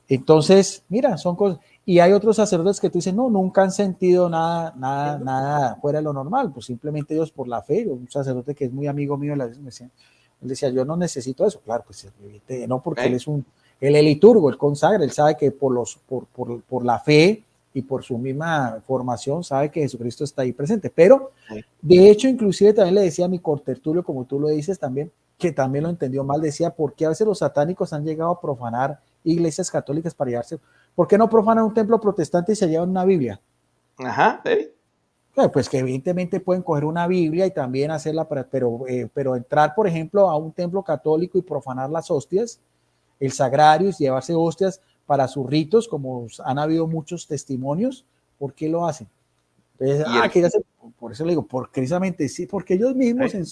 Entonces, mira, son cosas. Y hay otros sacerdotes que tú dices, no, nunca han sentido nada fuera de lo normal, pues simplemente ellos por la fe. Un sacerdote que es muy amigo mío, él decía, yo no necesito eso. Claro, pues no, porque él es liturgo, él consagra, él sabe que por la fe y por su misma formación sabe que Jesucristo está ahí presente. Pero, Sí. de hecho, inclusive también le decía a mi contertulio, como tú lo dices también, que también lo entendió mal, decía, ¿por qué a veces los satánicos han llegado a profanar iglesias católicas para llevarse? ¿Por qué no profanan un templo protestante y se llevan una Biblia? Ajá, ¿eh? Pues que evidentemente pueden coger una Biblia y también hacerla, pero entrar, por ejemplo, a un templo católico y profanar las hostias, el sagrario, y llevarse hostias para sus ritos, como han habido muchos testimonios, ¿por qué lo hacen? Entonces, Y el, que ya se, por eso le digo, precisamente sí, porque ellos mismos ¿eh?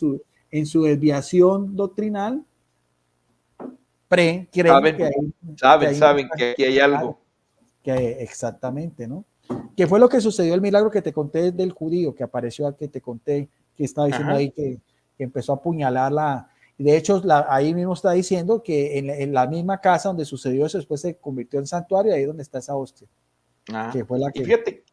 en su desviación doctrinal creen Saben, saben, hay un saben que aquí hay mensaje, algo. que exactamente, ¿no? ¿Qué fue lo que sucedió el milagro que te conté del judío que apareció, que te conté, que estaba diciendo Ajá. ahí que empezó a apuñalarla? De hecho, ahí mismo está diciendo que en la misma casa donde sucedió eso, después se convirtió en santuario, ahí donde está esa hostia, Ah, que fue la y que... fíjate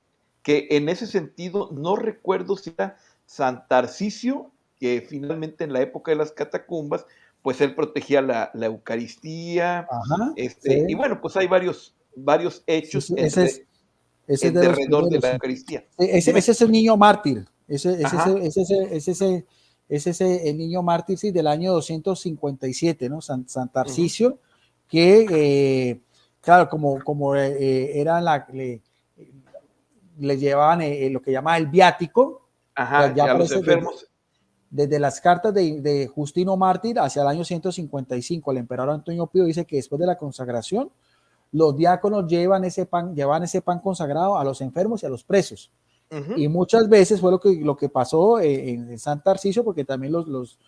que en ese sentido no recuerdo si era San Tarcisio, que finalmente en la época de las catacumbas, pues él protegía la Eucaristía, Ajá, y sí, bueno, pues hay varios sí, hechos sí, ese es en de los derredor de primeros, la sí. Eucaristía. Ese Dime. es el niño mártir, Ajá. ese es el niño mártir, sí, del año 257, ¿no? San Ujú, Tarcisio, que, claro, como era le llevaban lo que llamaba el viático, ajá, ya a los aparece enfermos. desde las cartas de Justino Mártir hacia el año 155, el emperador Antonio Pío dice que después de la consagración, los diáconos llevan ese pan consagrado a los enfermos y a los presos. Ujú. Y muchas veces fue lo que pasó en San Tarcisio, porque también los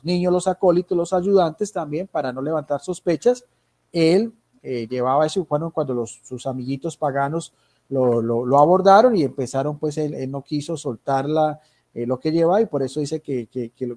niños, los acólitos, los ayudantes también, para no levantar sospechas, él llevaba eso. Bueno, cuando sus amiguitos paganos lo abordaron y empezaron, pues él no quiso soltar lo que lleva y por eso dice que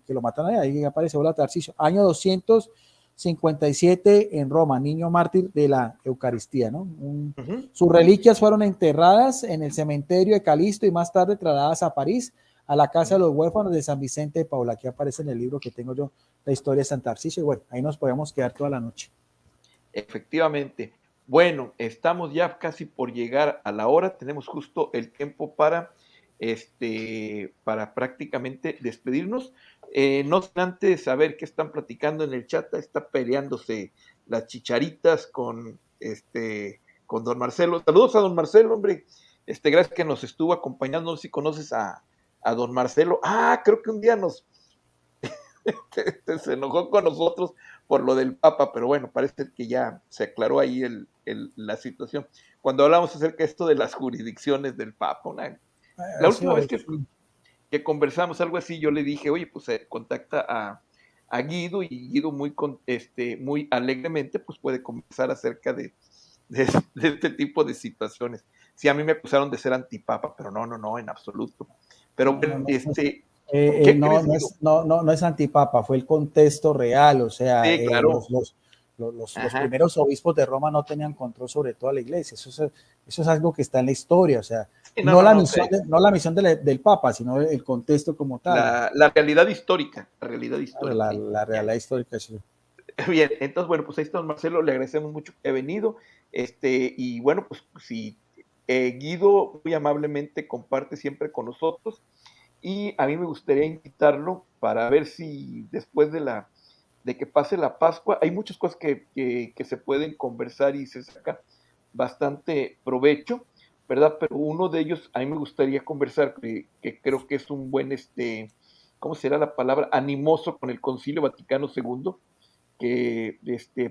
lo mataron ahí apareció la Tarcisio. Año 257 en Roma, niño mártir de la Eucaristía, ¿no? Ujú. Sus reliquias fueron enterradas en el cementerio de Calisto y más tarde trasladadas a París, a la casa de los huérfanos de San Vicente de Paula. Aquí aparece en el libro que tengo yo, la historia de San Tarcisio. Y bueno, ahí nos podemos quedar toda la noche. Efectivamente. Bueno, estamos ya casi por llegar a la hora. Tenemos justo el tiempo para prácticamente despedirnos. No sin antes saber qué están platicando en el chat. Está peleándose las chicharitas con don Marcelo. Saludos a don Marcelo, hombre. Gracias que nos estuvo acompañando. No sé si conoces a don Marcelo. Ah, creo que un día se enojó con nosotros por lo del Papa, pero bueno, parece que ya se aclaró ahí la situación. Cuando hablamos acerca de esto de las jurisdicciones del Papa, la última Eso vez es, sí. que conversamos algo así, yo le dije, oye, pues contacta a Guido, y Guido muy alegremente pues puede conversar acerca de este tipo de situaciones. Sí, a mí me acusaron de ser antipapa, pero no, en absoluto. Pero No, bueno, no, no, ¿qué crees, Guido? no es antipapa, fue el contexto real, o sea, Sí, claro. los Ajá. primeros obispos de Roma no tenían control sobre toda la iglesia, eso es algo que está en la historia, o sea, Sí, no, no la misión del Papa, sino el contexto como tal, la realidad histórica, la realidad claro, histórica. Sí. la realidad histórica. Sí. Bien, entonces, bueno, pues ahí está don Marcelo, le agradecemos mucho que ha venido, y bueno, pues si Guido muy amablemente comparte siempre con nosotros, y a mí me gustaría invitarlo para ver si después de que pase la Pascua, hay muchas cosas que se pueden conversar y se saca bastante provecho, ¿verdad? Pero uno de ellos, a mí me gustaría conversar, que creo que es un buen, ¿cómo será la palabra? Animoso con el Concilio Vaticano II,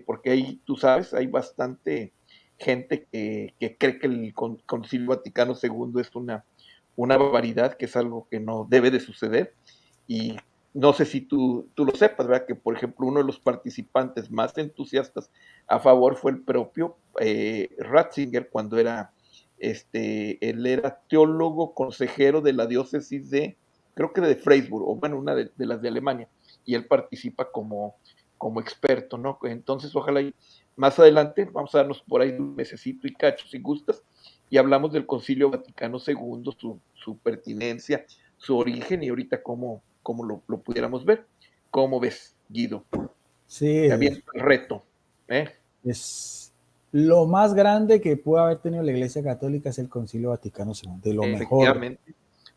porque ahí, tú sabes, hay bastante gente que cree que el Concilio Vaticano II es una barbaridad, que es algo que no debe de suceder, y no sé si tú lo sepas, ¿verdad? Que, por ejemplo, uno de los participantes más entusiastas a favor fue el propio Ratzinger, cuando él era teólogo consejero de la diócesis creo que de Freiburg, o bueno, una de las de Alemania, y él participa como experto, ¿no? Entonces, ojalá más adelante vamos a darnos por ahí un mesecito y cacho, si gustas, y hablamos del Concilio Vaticano II, su pertinencia, su origen, y ahorita cómo lo pudiéramos ver. ¿Cómo ves, Guido? Sí, Te aviento el reto, ¿eh? es, lo más grande que puede haber tenido la Iglesia Católica es el Concilio Vaticano II, de lo mejor.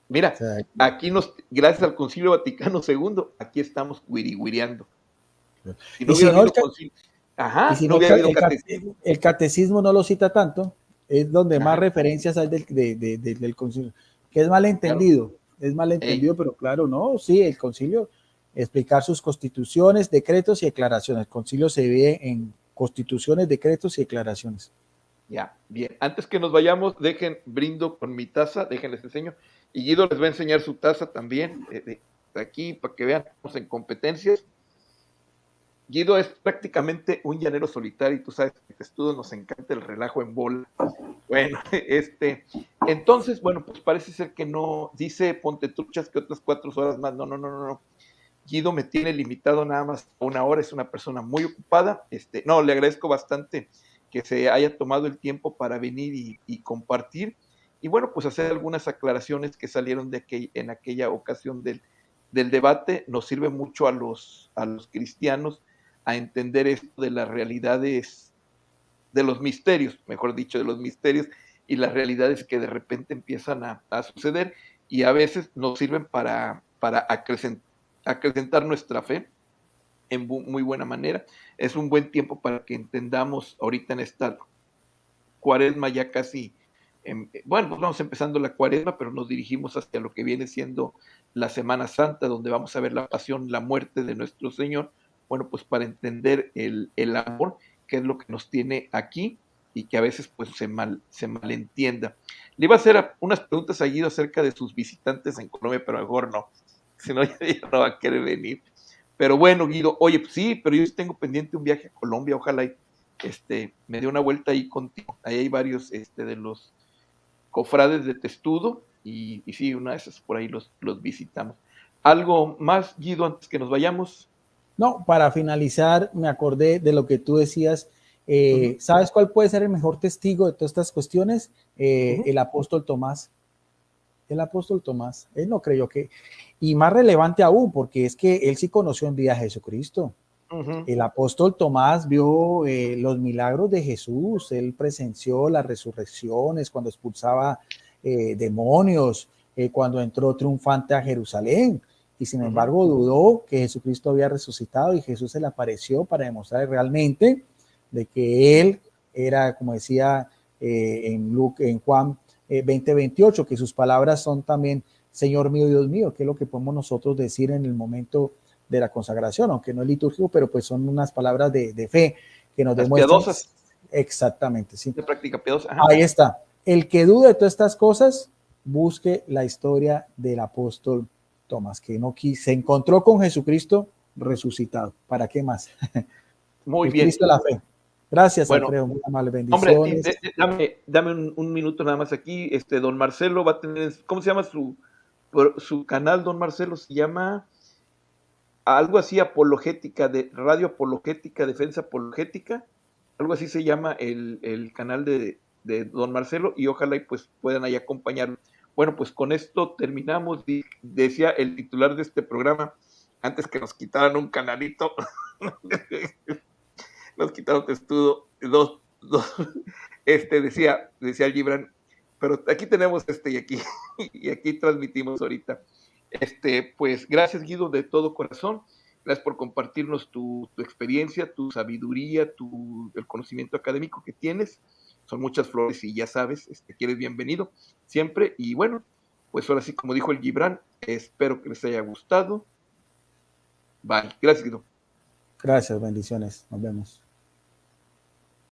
Mira, O sea, aquí gracias al Concilio Vaticano II, aquí estamos wiriwiriando. Si no y si hubiera no, habido concilio, no hubiera habido catecismo. El catecismo no lo cita tanto, es donde más Ajá. referencias hay del concilio, que es malentendido, pero claro, no, sí, el concilio, explicar sus constituciones, decretos y declaraciones. El concilio se ve en constituciones, decretos y declaraciones. Ya, bien. Antes que nos vayamos, brindo con mi taza, déjenles enseño. Y Guido les va a enseñar su taza también, de aquí, para que vean, estamos en competencias. Guido es prácticamente un llanero solitario y tú sabes que en Testudo nos encanta el relajo en bola. Bueno, entonces, bueno, pues parece ser que no, dice Pontetruchas que otras 4 horas más. No. Guido me tiene limitado nada más a 1 hora, es una persona muy ocupada. No, le agradezco bastante que se haya tomado el tiempo para venir y compartir. Y bueno, pues hacer algunas aclaraciones que salieron en aquella ocasión del debate. Nos sirve mucho a los cristianos a entender esto de las realidades, de los misterios, mejor dicho, de los misterios y las realidades que de repente empiezan a suceder y a veces nos sirven para acrecentar nuestra fe en muy buena manera. Es un buen tiempo para que entendamos ahorita en esta cuaresma ya casi, bueno, pues vamos empezando la cuaresma, pero nos dirigimos hacia lo que viene siendo la Semana Santa, donde vamos a ver la pasión, la muerte de nuestro Señor. Bueno, pues para entender el amor, que es lo que nos tiene aquí y que a veces pues se malentienda. Le iba a hacer unas preguntas a Guido acerca de sus visitantes en Colombia, pero mejor no, si no ya no va a querer venir. Pero bueno, Guido, oye, pues sí, pero yo tengo pendiente un viaje a Colombia, ojalá me dé una vuelta ahí contigo. Ahí hay varios de los cofrades de Testudo y sí, una de esas por ahí los visitamos. ¿Algo más, Guido, antes que nos vayamos? No, para finalizar, me acordé de lo que tú decías. ¿Sabes cuál puede ser el mejor testigo de todas estas cuestiones? El apóstol Tomás. El apóstol Tomás. Él no creyó que... Y más relevante aún, porque es que él sí conoció en vida a Jesucristo. El apóstol Tomás vio los milagros de Jesús. Él presenció las resurrecciones, cuando expulsaba demonios, cuando entró triunfante a Jerusalén. Y sin embargo dudó que Jesucristo había resucitado y Jesús se le apareció para demostrar realmente de que él era, como decía en Juan 20:28, que sus palabras son también Señor mío, Dios mío, que es lo que podemos nosotros decir en el momento de la consagración, aunque no es litúrgico, pero pues son unas palabras de fe que nos demuestran. Piadosas. Exactamente, sí. De práctica piadosa. Ajá. Ahí está. El que dude de todas estas cosas, busque la historia del apóstol Tomás, que se encontró con Jesucristo resucitado. ¿Para qué más? Muy bien. Cristo de la fe. Gracias, bueno, Alfredo. Muy amable. Bendiciones. Hombre, dame un minuto nada más aquí. Don Marcelo va a tener, ¿cómo se llama su canal, don Marcelo? Se llama algo así, apologética, de radio apologética, defensa apologética. Algo así se llama el canal de don Marcelo y ojalá y pues puedan ahí acompañarlo. Bueno, pues con esto terminamos. Decía el titular de este programa, antes que nos quitaran un canalito, nos quitaron Testudo, dos, decía el Gibran, pero aquí tenemos y aquí transmitimos ahorita. Pues gracias, Guido, de todo corazón. Gracias por compartirnos tu experiencia, tu sabiduría, el conocimiento académico que tienes. Son muchas flores y ya sabes, que eres bienvenido siempre. Y bueno, pues ahora sí, como dijo el Gibran, espero que les haya gustado. Bye. Gracias, Guido. Gracias, bendiciones. Nos vemos.